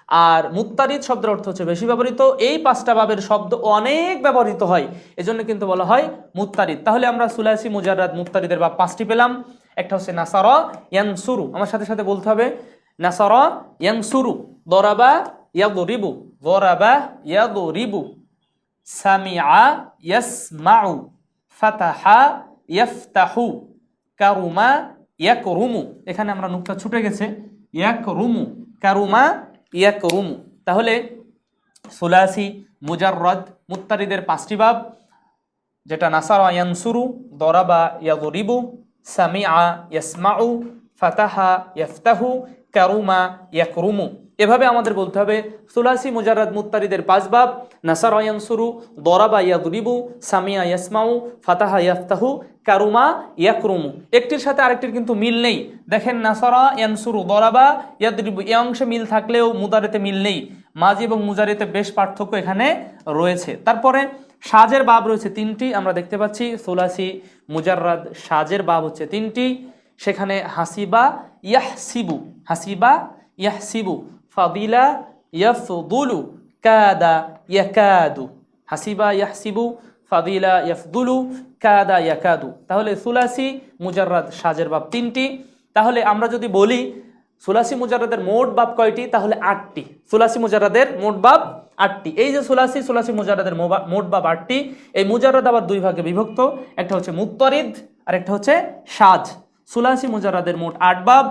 আর মুত্তারিদ শব্দের অর্থ হচ্ছে বেশি ব্যবহৃত, এই 5টা বাবের শব্দ অনেক ব্যবহৃত হয়, এজন্য কিন্তু বলা হয় মুত্তারিদ। তাহলে আমরা সুলাসি, মুজাররাদ, মুত্তারিদের বাব 5টি পেলাম। একটা হচ্ছে নাসারা ইয়ানসুরু, আমার সাথে সাথে বলতে হবে নাসারা ইয়ানসুরু, দরাবা ইয়াদরিবু, দরাবা ইয়াদরিবু, সামিআ ইয়াসমাউ, ফাতাহা ইয়াফতাহু, কারুমা ইয়াকরুমু। এখানে আমরা নুকতা ছুটে গেছে, ইয়াকরুমু, কারুমা ইয়াকরুমু। তাহলে সুলাসি, মুজাররাদ, মুত্তারিদের 5টি বাব, যেটা নাসারা ইয়ানসুরু, দরাবা ইয়াদরিবু, সামিআ ইয়াসমাউ, ফাতাহা ইয়াফতাহু, কারুমা ইয়াকরুমু। এভাবে আমাদের বলতে হবে সুলাসি, মুজাররাদ, মুত্তারিদের 5 বাব, নাসারা ইয়ানসুরু, দরাবা ইয়াদরিবু, সামিআ ইয়াসমাউ, ফাতাহা ইয়াফতাহু, কারুমা ইয়াকরুমু, একটির সাথে আরেকটির কিন্তু মিল নেই। দেখেন নাসারা ইয়ানসুরু, দরাবা ইয়াদরিবু, এই অংশে মিল থাকলেও মুদারিতে মিল নেই। মাজি এবং মুজারিতে বেশ পার্থক্য এখানে রয়েছে। তারপরে সাজের বাব রয়েছে তিনটি, আমরা দেখতে পাচ্ছি সুলাসি মুজাররাদ সাজের বাব হচ্ছে তিনটি। সেখানে হাসিবা ইয়াহসিবু, হাসিবা ইয়াহসিবু, ফাদিলা ইয়াফদুলু, কাদা ইয়াকাদু, হাসিবা ইয়াহসিবু, ফাদিলা ইয়াফদুলু, কাদা ইয়াকাদু। তাহলে সুলাসি মুজাররাদ সাজের বাব তিনটি। তাহলে আমরা যদি বলি সুলাসি মুজাররাদের মোট বাব কয়টি, তাহলে 8টি। সুলাসি মুজাররাদের মোট বাব 8টি। এই যে সুলাসি মুজাররাদের মোট বাব 8টি। এই মুজাররাদ আবার দুই ভাগে বিভক্ত, একটা হচ্ছে মুত্তারিদ আর একটা হচ্ছে সাজ। সুলাসি মুজাররাদের মোট 8 বাব।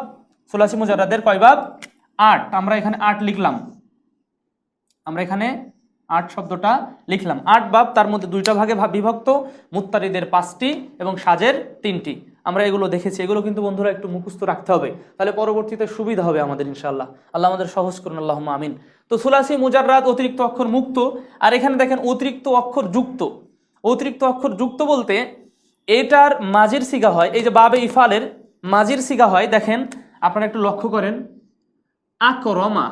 সুলাসি মুজাররাদের কয় বাব? 8। আমরা এখানে 8 লিখলাম, আমরা এখানে 8 শব্দটা লিখলাম। 8 বাব, তার মধ্যে দুইটা ভাগে বিভক্ত, মুত্তারিদের 5টি এবং সাজের 3টি। আমরা এগুলো দেখেছি, এগুলো কিন্তু বন্ধুরা একটু মুখস্থ রাখতে হবে, তাহলে পরবর্তীতে সুবিধা হবে আমাদের ইনশাআল্লাহ। আল্লাহ আমাদের সহজ করুন, আল্লাহুম্মা আমিন। তো সুলাসি মুজাররাদ অতিরিক্ত অক্ষর মুক্ত, আর এখানে দেখেন অতিরিক্ত অক্ষর যুক্ত। অতিরিক্ত অক্ষর যুক্ত বলতে এটার মাজির সিগা হয়, এই যে বাবে ইফালের মাজির সিগা হয়। দেখেন আপনারা একটু লক্ষ্য করেন, আক রমা,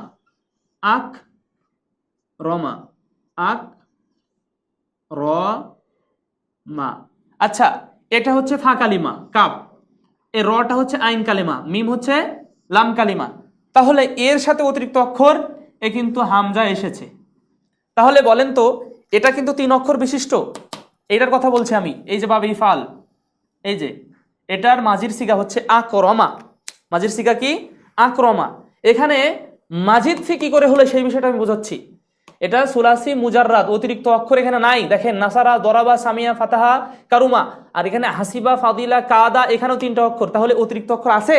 আক রমা, আক র মা। আচ্ছা, এটা হচ্ছে ফা কালিমা কাপ, এ রটা হচ্ছে আইন কালিমা, মিম হচ্ছে লাম কালিমা। তাহলে এর সাথে অতিরিক্ত অক্ষর এ কিন্তু হামজা এসেছে। তাহলে বলেন তো, এটা কিন্তু 3 অক্ষর বিশিষ্ট, এইটার কথা বলছি আমি। এই যে বাবে ইফাল, এই যে এটার মাজির সিগা হচ্ছে আকরমা। মাজির সিগা কি? আকরমা। এখানে মাজিদ ফি কি করে হলো সেই বিষয়টা আমি বোঝাচ্ছি। এটা সুলাসি মুজাররাদ, অতিরিক্ত অক্ষর এখানে নাই। দেখেন নাসারা, দরাবা, সামিয়া, ফাতাহা, কারুমা, আর এখানে হাসিবা, ফাদিলা, কাদা, এখানেও 3টা অক্ষর। তাহলে অতিরিক্ত অক্ষর আছে?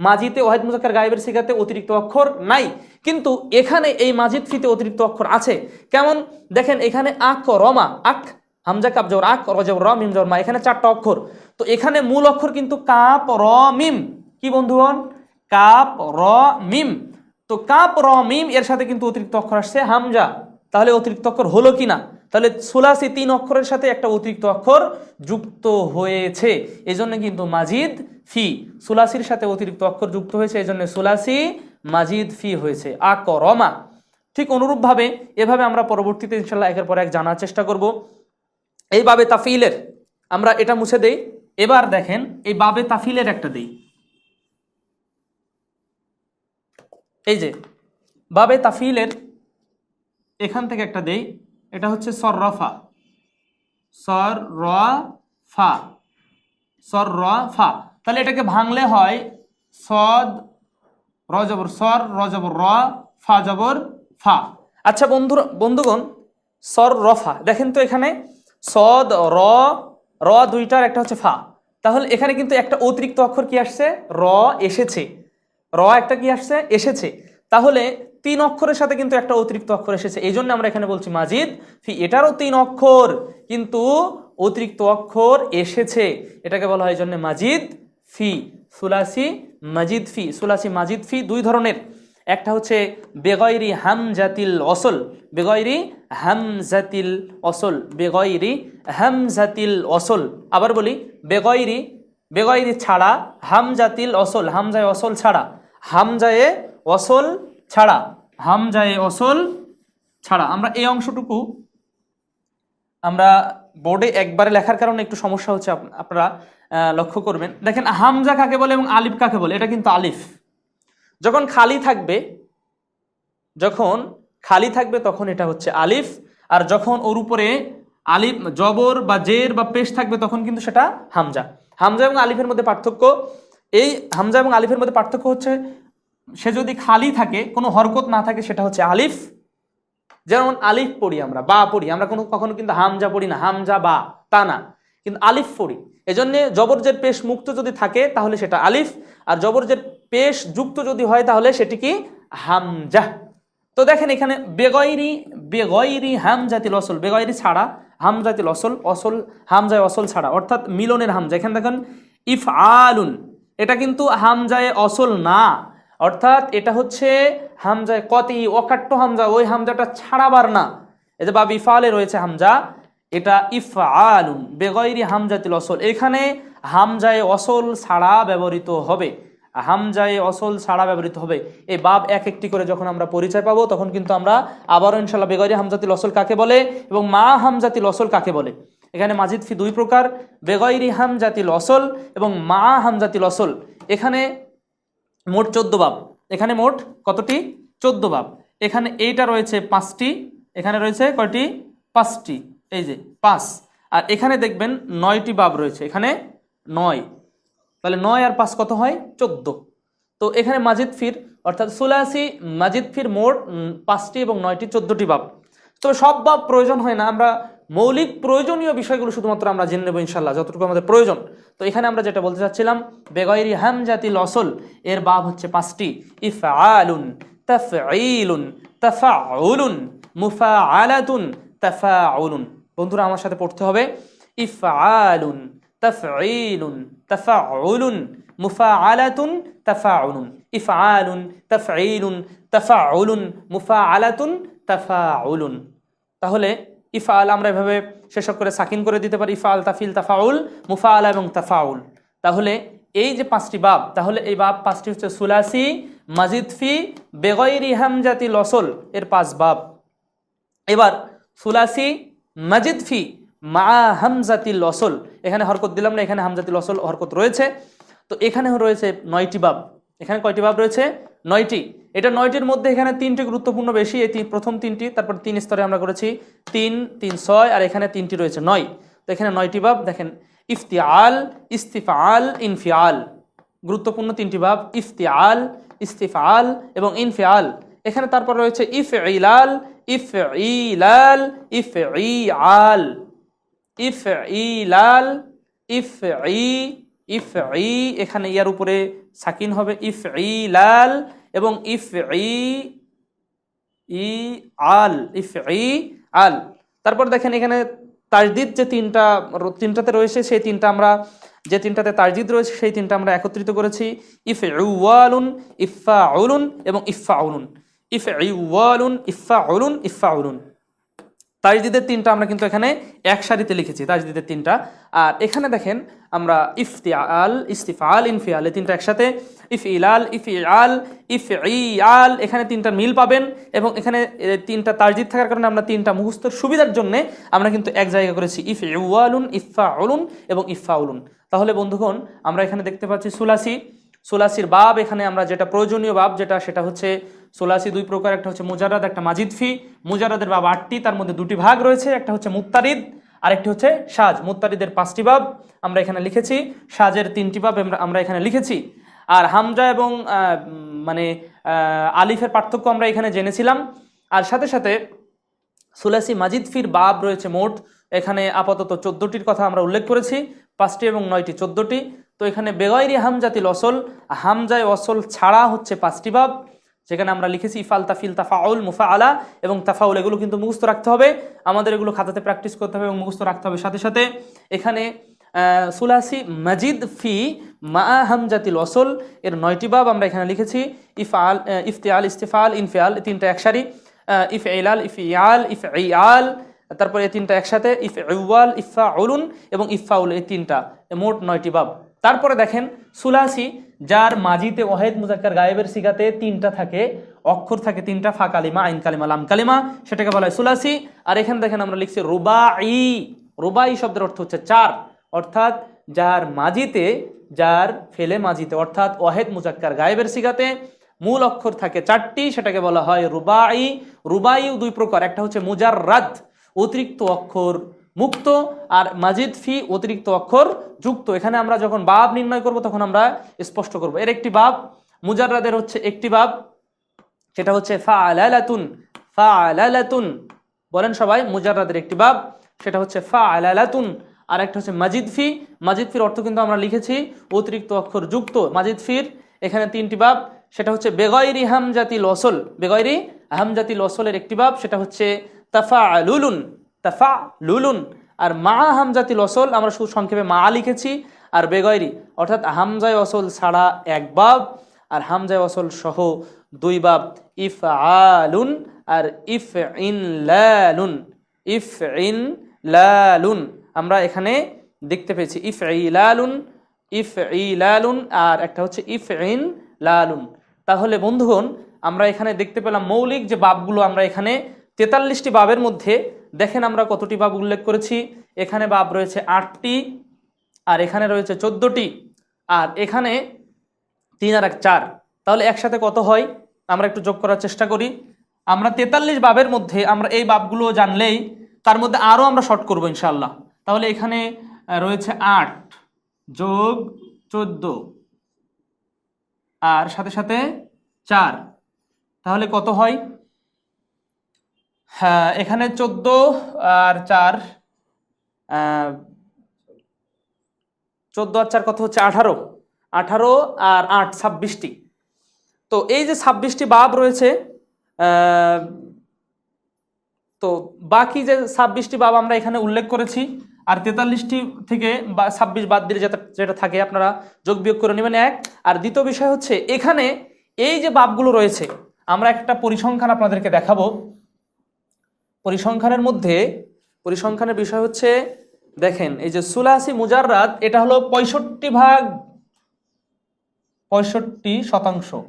মাজিদে ওয়াহিদ মুজাক্কার গায়েবের সিগাতে অতিরিক্ত অক্ষর নাই, কিন্তু এখানে এই মাজিদ ফিতে অতিরিক্ত অক্ষর আছে। কেমন? দেখেন এখানে আকরমা, আক হামজা কাপ জবর আক, র জবর র, মিম জবর মা, এখানে 4টা অক্ষর। তো এখানে মূল অক্ষর কিন্তু কাপ র মিম। কি বন্ধুগণ? কাপ র মিম। তো কাপ র মিম এর সাথে কিন্তু অতিরিক্ত অক্ষর আসছে হামজা। তাহলে অতিরিক্ত অক্ষর হলো কিনা? তাহলে সুলাসি 3 অক্ষরের সাথে একটা অতিরিক্ত অক্ষর যুক্ত হয়েছে, এজন্য কিন্তু মাজিদ ফি। সুলাসির সাথে অতিরিক্ত অক্ষর যুক্ত হয়েছে, এজন্য সুলাসি মাজিদ ফি হয়েছে, আকরমা। ঠিক অনুরূপভাবে এভাবে আমরা পরবর্তীতে ইনশাল্লাহ একের পর এক জানার চেষ্টা করব। এই বাবে তাফিলের আমরা এটা মুছে দেই। এবার দেখেন এই বাবে তাফিলের একটা দেই, এই যে বাবে তাফিলের এখান থেকে একটা দেই। এটা হচ্ছে সররফা, সররফা, সররফা। তাহলে এটাকে ভাঙলে হয় সদ র জবর সর, র জবর র, ফা জবর ফা। আচ্ছা বন্ধুগণ, সররফা দেখেন তো, এখানে সদ র, র দুইটার একটা হচ্ছে ফা। তাহলে এখানে কিন্তু একটা অতিরিক্ত অক্ষর কি আসছে? র এসেছে। র একটা কি আসছে? এসেছে। তাহলে 3 অক্ষরের সাথে কিন্তু একটা অতিরিক্ত অক্ষর এসেছে, এই জন্য আমরা এখানে বলছি মাজিদ ফি। এটারও 3 অক্ষর কিন্তু অতিরিক্ত অক্ষর এসেছে, এটাকে বলা হয় এই জন্য মাজিদ ফি। সুলাসি মাজিদ ফি। সুলাসি মাজিদ ফি 2 ধরনের, একটা হচ্ছে বেগয়রি হামজাতিল অসল, বেগয়রি হামজাতিল অসল, বেগয়রি হামজাতিল অসল। আবার বলি, বেগয়রি, বেগয়রি ছাড়া, হামজাতিল অসল, হামজায় অসল ছাড়া, হামজায়ে অসল ছাড়া, হামজায়ে অসল ছাড়া। আমরা এই অংশটুকু আমরা বোর্ডে একবারে লেখার কারণে একটু সমস্যা হচ্ছে, আপনারা লক্ষ্য করবেন। দেখেন হামজা কাকে বলে এবং আলিফ কাকে বলে। এটা কিন্তু আলিফ যখন খালি থাকবে, যখন খালি থাকবে তখন এটা হচ্ছে আলিফ, আর যখন ওর উপরে আলিফ জবর বা জের বা পেশ থাকবে তখন কিন্তু সেটা হামজা। হামজা এবং আলিফের মধ্যে পার্থক্য, এই হামজা এবং আলিফের মধ্যে পার্থক্য হচ্ছে, সে যদি খালি থাকে, কোনো হরকত না থাকে, সেটা হচ্ছে আলিফ। যেমন আলিফ পড়ি আমরা, বা পড়ি আমরা, কখনো কিন্তু হামজা পড়ি না, হামজা বা তা না, কিন্তু আলিফ পড়ি। এজন্য জবরজের পেশ মুক্ত যদি থাকে তাহলে সেটা আলিফ, আর জবরজের পেশ যুক্ত যদি হয় তাহলে সেটি কি? হামজা। তো দেখেন এখানে বেগয়রি, বেগয়রি হামজাতিল অসল, বেগয়রি ছাড়া, হামজাতিল অসল, অসল হামজায় অসল ছাড়া, অর্থাৎ মিলনের হামজা। এখানে দেখেন ইফআলুন, এটা কিন্তু হামজায় অসল না, অর্থাৎ এটা হচ্ছে হামজায় কতি, অকাট্য হামজা, ওই হামজাটা ছাড়াবার না। এই যে বাব ইফআলে রয়েছে হামজা, এটা ইফআলুন বেগয়রি হামজাতিল অসল। এখানে হামজায়ে অসল ছাড়া ব্যবহৃত হবে, হামজায়ে অসল ছাড়া ব্যবহৃত হবে। এই বাব এক একটি করে যখন আমরা পরিচয় পাবো তখন কিন্তু আমরা আবারও ইনশাল্লাহ বেগৈরি হামজাতিল অসল কাকে বলে এবং মা হামজাতিল অসল কাকে বলে। এখানে মাজিদ ফি দুই প্রকার, বেগৈরি হামজাতিল অসল এবং মা হামজাতিল অসল। এখানে মোট 14 বাব, এখানে মোট কতটি? 14 বাব। এখানে এইটা রয়েছে 5টি, এখানে রয়েছে কয়টি? 5টি, এই যে 5। আর এখানে দেখবেন 9টি বাব রয়েছে, এখানে 9, তাহলে 9 আর 5 কত হয়? 14। তো এখানে মাজিদ ফির অর্থাৎ সুলাসি মাজিদ ফির মোট 5টি এবং 9টি 14টি বাব। তো সব বাব প্রয়োজন হয় না, আমরা মৌলিক প্রয়োজনীয় বিষয়গুলো শুধুমাত্র আমরা জেনে নেব ইনশাল্লাহ, যতটুকু আমাদের প্রয়োজন। তো এখানে আমরা যেটা বলতে চাচ্ছিলাম, বেগৈরি হামজাতিল অসল এর বাব হচ্ছে 5টি। ইফআলুন, তাফঈলুন, তাফাউলুন, মুফাআলাতুন, তাফাউলুন। বন্ধুরা আমার সাথে পড়তে হবে, ইফআলুন, তাফঈলুন, তাফাউলুন, মুফাআলাতুন, তাফাউলুন। ইফআলুন, তাফঈলুন, তাফাউলুন, মুফাআলাতুন, তাফাউলুন। তাহলে ইফআল আমরা এভাবে শেষক করে সাকিন করে দিতে পারি, ইফআল, তাফিল, তাফাউল, মুফাআলা এবং তাফাউল। তাহলে এই যে 5টি বাব, তাহলে এই বাব 5টি হচ্ছে সুলাসি মাজিদ ফি বেগৈরি হামজাতিল অসল এর 5 বাব। এবার সুলাসি মাজিদ ফি মা হামজাতিল অসল, এখানে হরকত দিলাম না, এখানে হামজাতিল অসল হরকত রয়েছে। তো এখানে রয়েছে 9টি বাব। এখানে কয়টি বাব রয়েছে? 9টি। এটা 9টির মধ্যে এখানে 3টি গুরুত্বপূর্ণ বেশি, এই প্রথম 3টি, তারপর 3 স্তরে আমরা করেছি 3, 3, 6, আর এখানে 3টি রয়েছে 9। তো এখানে 9টি বাব। দেখেন ইফতিআল, ইস্তিফআল, ইনফিআল, গুরুত্বপূর্ণ 3টি বাব, ইফতিআল, ইস্তিফআল এবং ইনফিআল। এখানে তারপর রয়েছে ইফঈলাল, ইফঈলাল, ইফঈআল, ইফঈলাল, ইফঈ, এখানে ইয়ার উপরে সাকিন হবে, ইফঈলাল এবং ইফঈআল, ইফঈআল। তারপর দেখেন এখানে তাজদিদ যে তিনটাতে রয়েছে, সেই তিনটা আমরা যে তিনটাতে তাজদিদ রয়েছে সেই তিনটা আমরা একত্রিত করেছি, ইফঈওয়ালুন, ইফাউলুন এবং ইফাউলুন। ইফঈওয়ালুন, ইফাউলুন, ইফাউলুন। তাজদিদের 3টা আমরা কিন্তু এখানে এক সারিতে লিখেছি, তাজদিদের 3টা। আর এখানে দেখেন আমরা ইফতিআল, ইস্তিফআল, ইনফিআল, এই 3টা একসাথে, ইফইলাল, ইফইআল, ইফঈআল, এখানে 3টার মিল পাবেন। এবং এখানে 3টা তাজদিদ থাকার কারণে আমরা 3টা মুখস্থর সুবিধার জন্য আমরা কিন্তু এক জায়গা করেছি, ইফঈওয়ালুন, ইফাউলুন এবং ইফাউলুন। তাহলে বন্ধুগণ আমরা এখানে দেখতে পাচ্ছি সুলাসির বাব। এখানে আমরা যেটা প্রয়োজনীয় বাব সেটা হচ্ছে সুলাসি 2 প্রকার, একটা হচ্ছে মুজাররাদ, একটা মাজিদ ফি। মুজাররাদের বাব 8টি, তার মধ্যে 2টি ভাগ রয়েছে, একটা হচ্ছে মুত্তারিদ আর একটি হচ্ছে সাজ। মুত্তারিদের 5টি বাব আমরা এখানে লিখেছি, সাজের 3টি বাব আমরা এখানে লিখেছি। আর হামজা এবং আলিফের পার্থক্য আমরা এখানে জেনেছিলাম। আর সাথে সাথে সুলাসি মাজিদ ফির বাব রয়েছে মোট, এখানে আপাতত 14টির কথা আমরা উল্লেখ করেছি, 5টি এবং 9টি 14টি। তো এখানে বেগৈরি হামজাতিল অসল, হামজায় অসল ছাড়া হচ্ছে 5টি বাব, যেখানে আমরা লিখেছি ইফাল, তাফিল, তাফাউল, মুফাআলা এবং তাফাউল। এগুলো কিন্তু মুখস্থ রাখতে হবে, আমাদের এগুলো খাতাতে প্র্যাকটিস করতে হবে এবং মুখস্থ রাখতে হবে। সাথে সাথে এখানে সুলাসি মাজিদ ফি মা হামজাতিল অসল এর 9টি বাব আমরা এখানে লিখেছি, ইফআল, ইফতিআল, ইস্তিফআল, ইনফিআল, 3টা এক সারি, ইফঈলাল, ইফঈআল, ইফঈআল, তারপর এই 3টা একসাথে, ইফঈওয়াল, ইফাউলুন এবং ইফাউল, এই 3টা, মোট 9টি বাব। তারপরে দেখেন সুলাসি যার মাজিতে ওয়াহিদ মুজাক্কার গায়েবের সিগাতে 3টা থাকে, অক্ষর থাকে 3টা, ফা কালিমা, আইন কালিমা, লাম কালিমা, সেটাকে বলা হয় সুলাসি। আর এখানে দেখেন আমরা লিখছি রুবাই। রুবাই শব্দের অর্থ হচ্ছে 4, অর্থাৎ যার মাজিতে, যার ফেলে মাজিতে অর্থাৎ ওয়াহিদ মুজাক্কার গায়েবের সিগাতে মূল অক্ষর থাকে 4টি, সেটাকে বলা হয় রুবাই। রুবাইও 2 প্রকার, একটা হচ্ছে মুজাররাদ, অতিরিক্ত অক্ষর মুক্ত, আর মাজিদ ফি, অতিরিক্ত অক্ষর যুক্ত। এখানে আমরা যখন বাব নির্ণয় করব তখন আমরা স্পষ্ট করব। এর একটি বাব, মুজাররাদের হচ্ছে একটি বাব, সেটা হচ্ছে ফাআলালাতুন। ফাআলালাতুন বলেন সবাই, মুজাররাদের একটি বাব সেটা হচ্ছে ফাআলালাতুন। আর একটা হচ্ছে মাজিদ ফি। মাজিদ ফির অর্থ কিন্তু আমরা লিখেছি অতিরিক্ত অক্ষর যুক্ত। মাজিদ ফির এখানে 3টি বাব, সেটা হচ্ছে বেগৈরি হামজাতিল অসল। বেগৈরি হামজাতিল অসলের একটি বাব, সেটা হচ্ছে তাফালুলুন, তাফালুলুন। আর মা হামজাতিল অসল আমরা শুধু সংক্ষেপে মা লিখেছি। আর বেগৈরি অর্থাৎ হামজায় অসল ছাড়া 1 বাব, আর হামজায় অসল সহ 2 বাব, ইফআলুন আর ইফইনলালুন। ইফইনলালুন আমরা এখানে দেখতে পেয়েছি ইফঈলালুন, ইফঈলালুন, আর একটা হচ্ছে ইফঈনলালুন। তাহলে বন্ধুগণ আমরা এখানে দেখতে পেলাম মৌলিক যে বাবগুলো, আমরা এখানে 43টি বাবের মধ্যে দেখেন আমরা কতটি বাব উল্লেখ করেছি। এখানে বাব রয়েছে 8টি, আর এখানে রয়েছে 14টি, আর এখানে 3 আর 1 4। তাহলে একসাথে কত হয় আমরা একটু যোগ করার চেষ্টা করি। আমরা 43 বাবের মধ্যে আমরা এই বাবগুলো জানলেই তার মধ্যে আরও আমরা শর্ট করবো ইনশাল্লাহ। তাহলে এখানে রয়েছে 8 যোগ 14 আর সাথে সাথে 4, তাহলে কত হয়? হ্যাঁ, এখানে 14 আর 4, 14 আর 4 কত হচ্ছে? 18, 18 আর 8 26টি। তো এই যে 26টি বাব রয়েছে, তো বাকি যে 26টি বাব আমরা এখানে উল্লেখ করেছি, আর 43টি থেকে 26 বাদ দিলে যেটা থাকে আপনারা যোগ বিয়োগ করে নেবেন 1। আর দ্বিতীয় বিষয় হচ্ছে এখানে এই যে বাবগুলো রয়েছে আমরা একটা পরিসংখ্যান আপনাদেরকে দেখাবো। পরিসংখ্যানের বিষয় হচ্ছে দেখেন এই যে সুলাসি মুজাররাদ, এটা হলো 65%।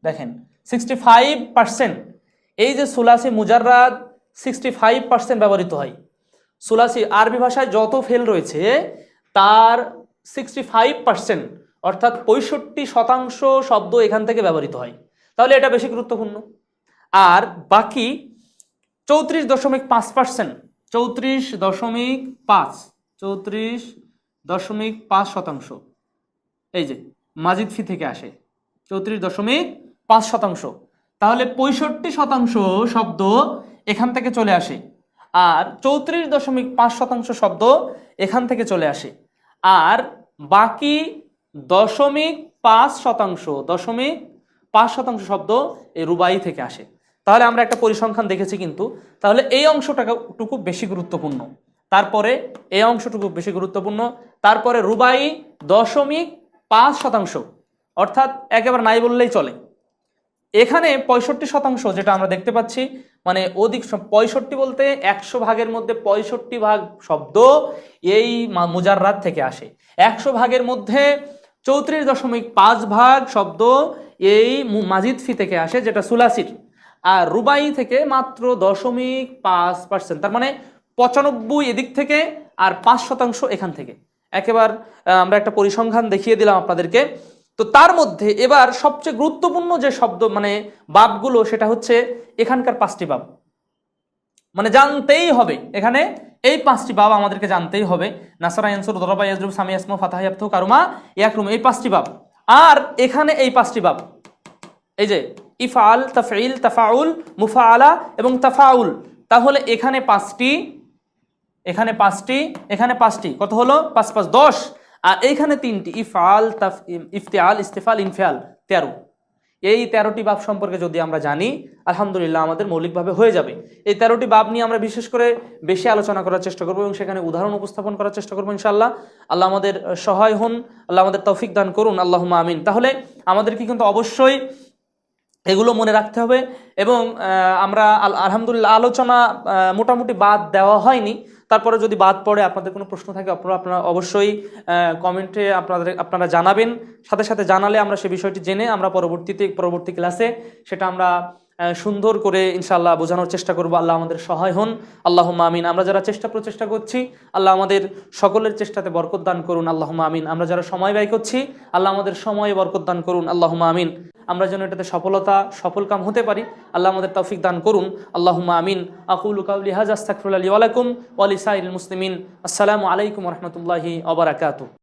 দেখেন 65%। এই যে সুলাসি মুজাররাদ 65% ব্যবহৃত হয়। সুলাসি আরবি ভাষায় যত ফেল রয়েছে তার 65% অর্থাৎ 65% শব্দ এখান থেকে ব্যবহৃত হয়। তাহলে এটা বেশি গুরুত্বপূর্ণ। আর বাকি 34.5%, 34.5% এই যে মাজিদ ফি থেকে আসে 34.5%। তাহলে 65% শব্দ এখান থেকে চলে আসে, আর 34.5% শব্দ এখান থেকে চলে আসে, আর বাকি 0.5% শব্দ এই রুবাই থেকে আসে। তাহলে আমরা একটা পরিসংখ্যান দেখেছি কিন্তু। তাহলে এই অংশটুকু বেশি গুরুত্বপূর্ণ, তারপরে এই অংশটুকু বেশি গুরুত্বপূর্ণ, তারপরে রুবাই 0.5%, অর্থাৎ একেবারে নাই বললেই চলে। এখানে 65% যেটা আমরা দেখতে পাচ্ছি, মানে অধিক 65 বলতে 100 ভাগের মধ্যে 65 ভাগ শব্দ এই মুজাররাদ থেকে আসে। 100 ভাগের মধ্যে 34.5 ভাগ শব্দ এই মাজিদ ফি থেকে আসে, যেটা সুলাসির। আর রুবাই থেকে মাত্র 0.5%, তার মানে 95 এদিক থেকে আর 5% এখান থেকে। একেবারে আমরা একটা পরিসংখ্যান দেখিয়ে দিলাম আপনাদেরকে। তো তার মধ্যে এবার সবচেয়ে গুরুত্বপূর্ণ যে শব্দ মানে বাবগুলো, সেটা হচ্ছে এখানকার 5টি বাব। মানে জানতেই হবে, এখানে এই 5টি বাব আমাদেরকে জানতেই হবে। নাসারা, ইয়ানসুর, দরাবা, ইয়াজরুব, সামি, ইয়াসমু, ফাতাহ, ইয়াফতু, কারুমা, ইয়াকরুম, এই 5টি বাব। আর এখানে এই 5টি বাব, এই যে ইফআল, তাফঈল, তাফাউল, মুফআলা এবং তাফাউল। তাহলে এখানে 5টি, এখানে 5টি, এখানে 5টি, কত হলো? 5 5 10। আর এইখানে 3টি, ইফআল, ইফতিআল, ইস্তিফাল, ইনফিআল, 13। এই 13টি বাব সম্পর্কে যদি আমরা জানি, আলহামদুলিল্লাহ আমাদের মৌলিকভাবে হয়ে যাবে। এই 13টি বাব নিয়ে আমরা বিশেষ করে বেশি আলোচনা করার চেষ্টা করবো এবং সেখানে উদাহরণ উপস্থাপন করার চেষ্টা করবো ইনশাআল্লাহ। আল্লাহ আমাদের সহায় হন, আল্লাহ আমাদের তৌফিক দান করুন, আল্লাহুম্মা আমিন। তাহলে আমাদেরকে কিন্তু অবশ্যই এগুলো মনে রাখতে হবে। এবং আমরা আলহামদুলিল্লাহ আলোচনা মোটামুটি বাদ দেওয়া হয়নি, তারপরে যদি বাদ পড়ে আপনাদের কোনো প্রশ্ন থাকে আপনারা অবশ্যই কমেন্টে আপনারা জানাবেন। সাথে সাথে জানালে আমরা সে বিষয়টি জেনে আমরা পরবর্তী ক্লাসে সেটা আমরা সুন্দর করে ইনশাআল্লাহ বোঝানোর চেষ্টা করব। আল্লাহ আমাদের সহায় হন, আল্লাহুম্মা আমিন। আমরা যারা প্রচেষ্টা করছি, আল্লাহ আমাদের সকলের চেষ্টাতে বরকত দান করুন, আল্লাহুম্মা আমিন। আমরা যারা সময় ব্যয় করছি, আল্লাহ আমাদের সময়ে বরকত দান করুন, আল্লাহুম্মা আমিন। আমরা যেন এটাতে সফলকাম হতে পারি, আল্লাহ আমাদের তৌফিক দান করুন, আল্লাহুম্মা আমিন। আকুলু কাউলি হাযা, আস্তাগফিরুল্লাহ লি ওয়া লাকুম ওয়া লিসাইরিল মুসলিমিন। আসসালামু আলাইকুম ওয়া রাহমাতুল্লাহি ওয়া বারাকাতুহু।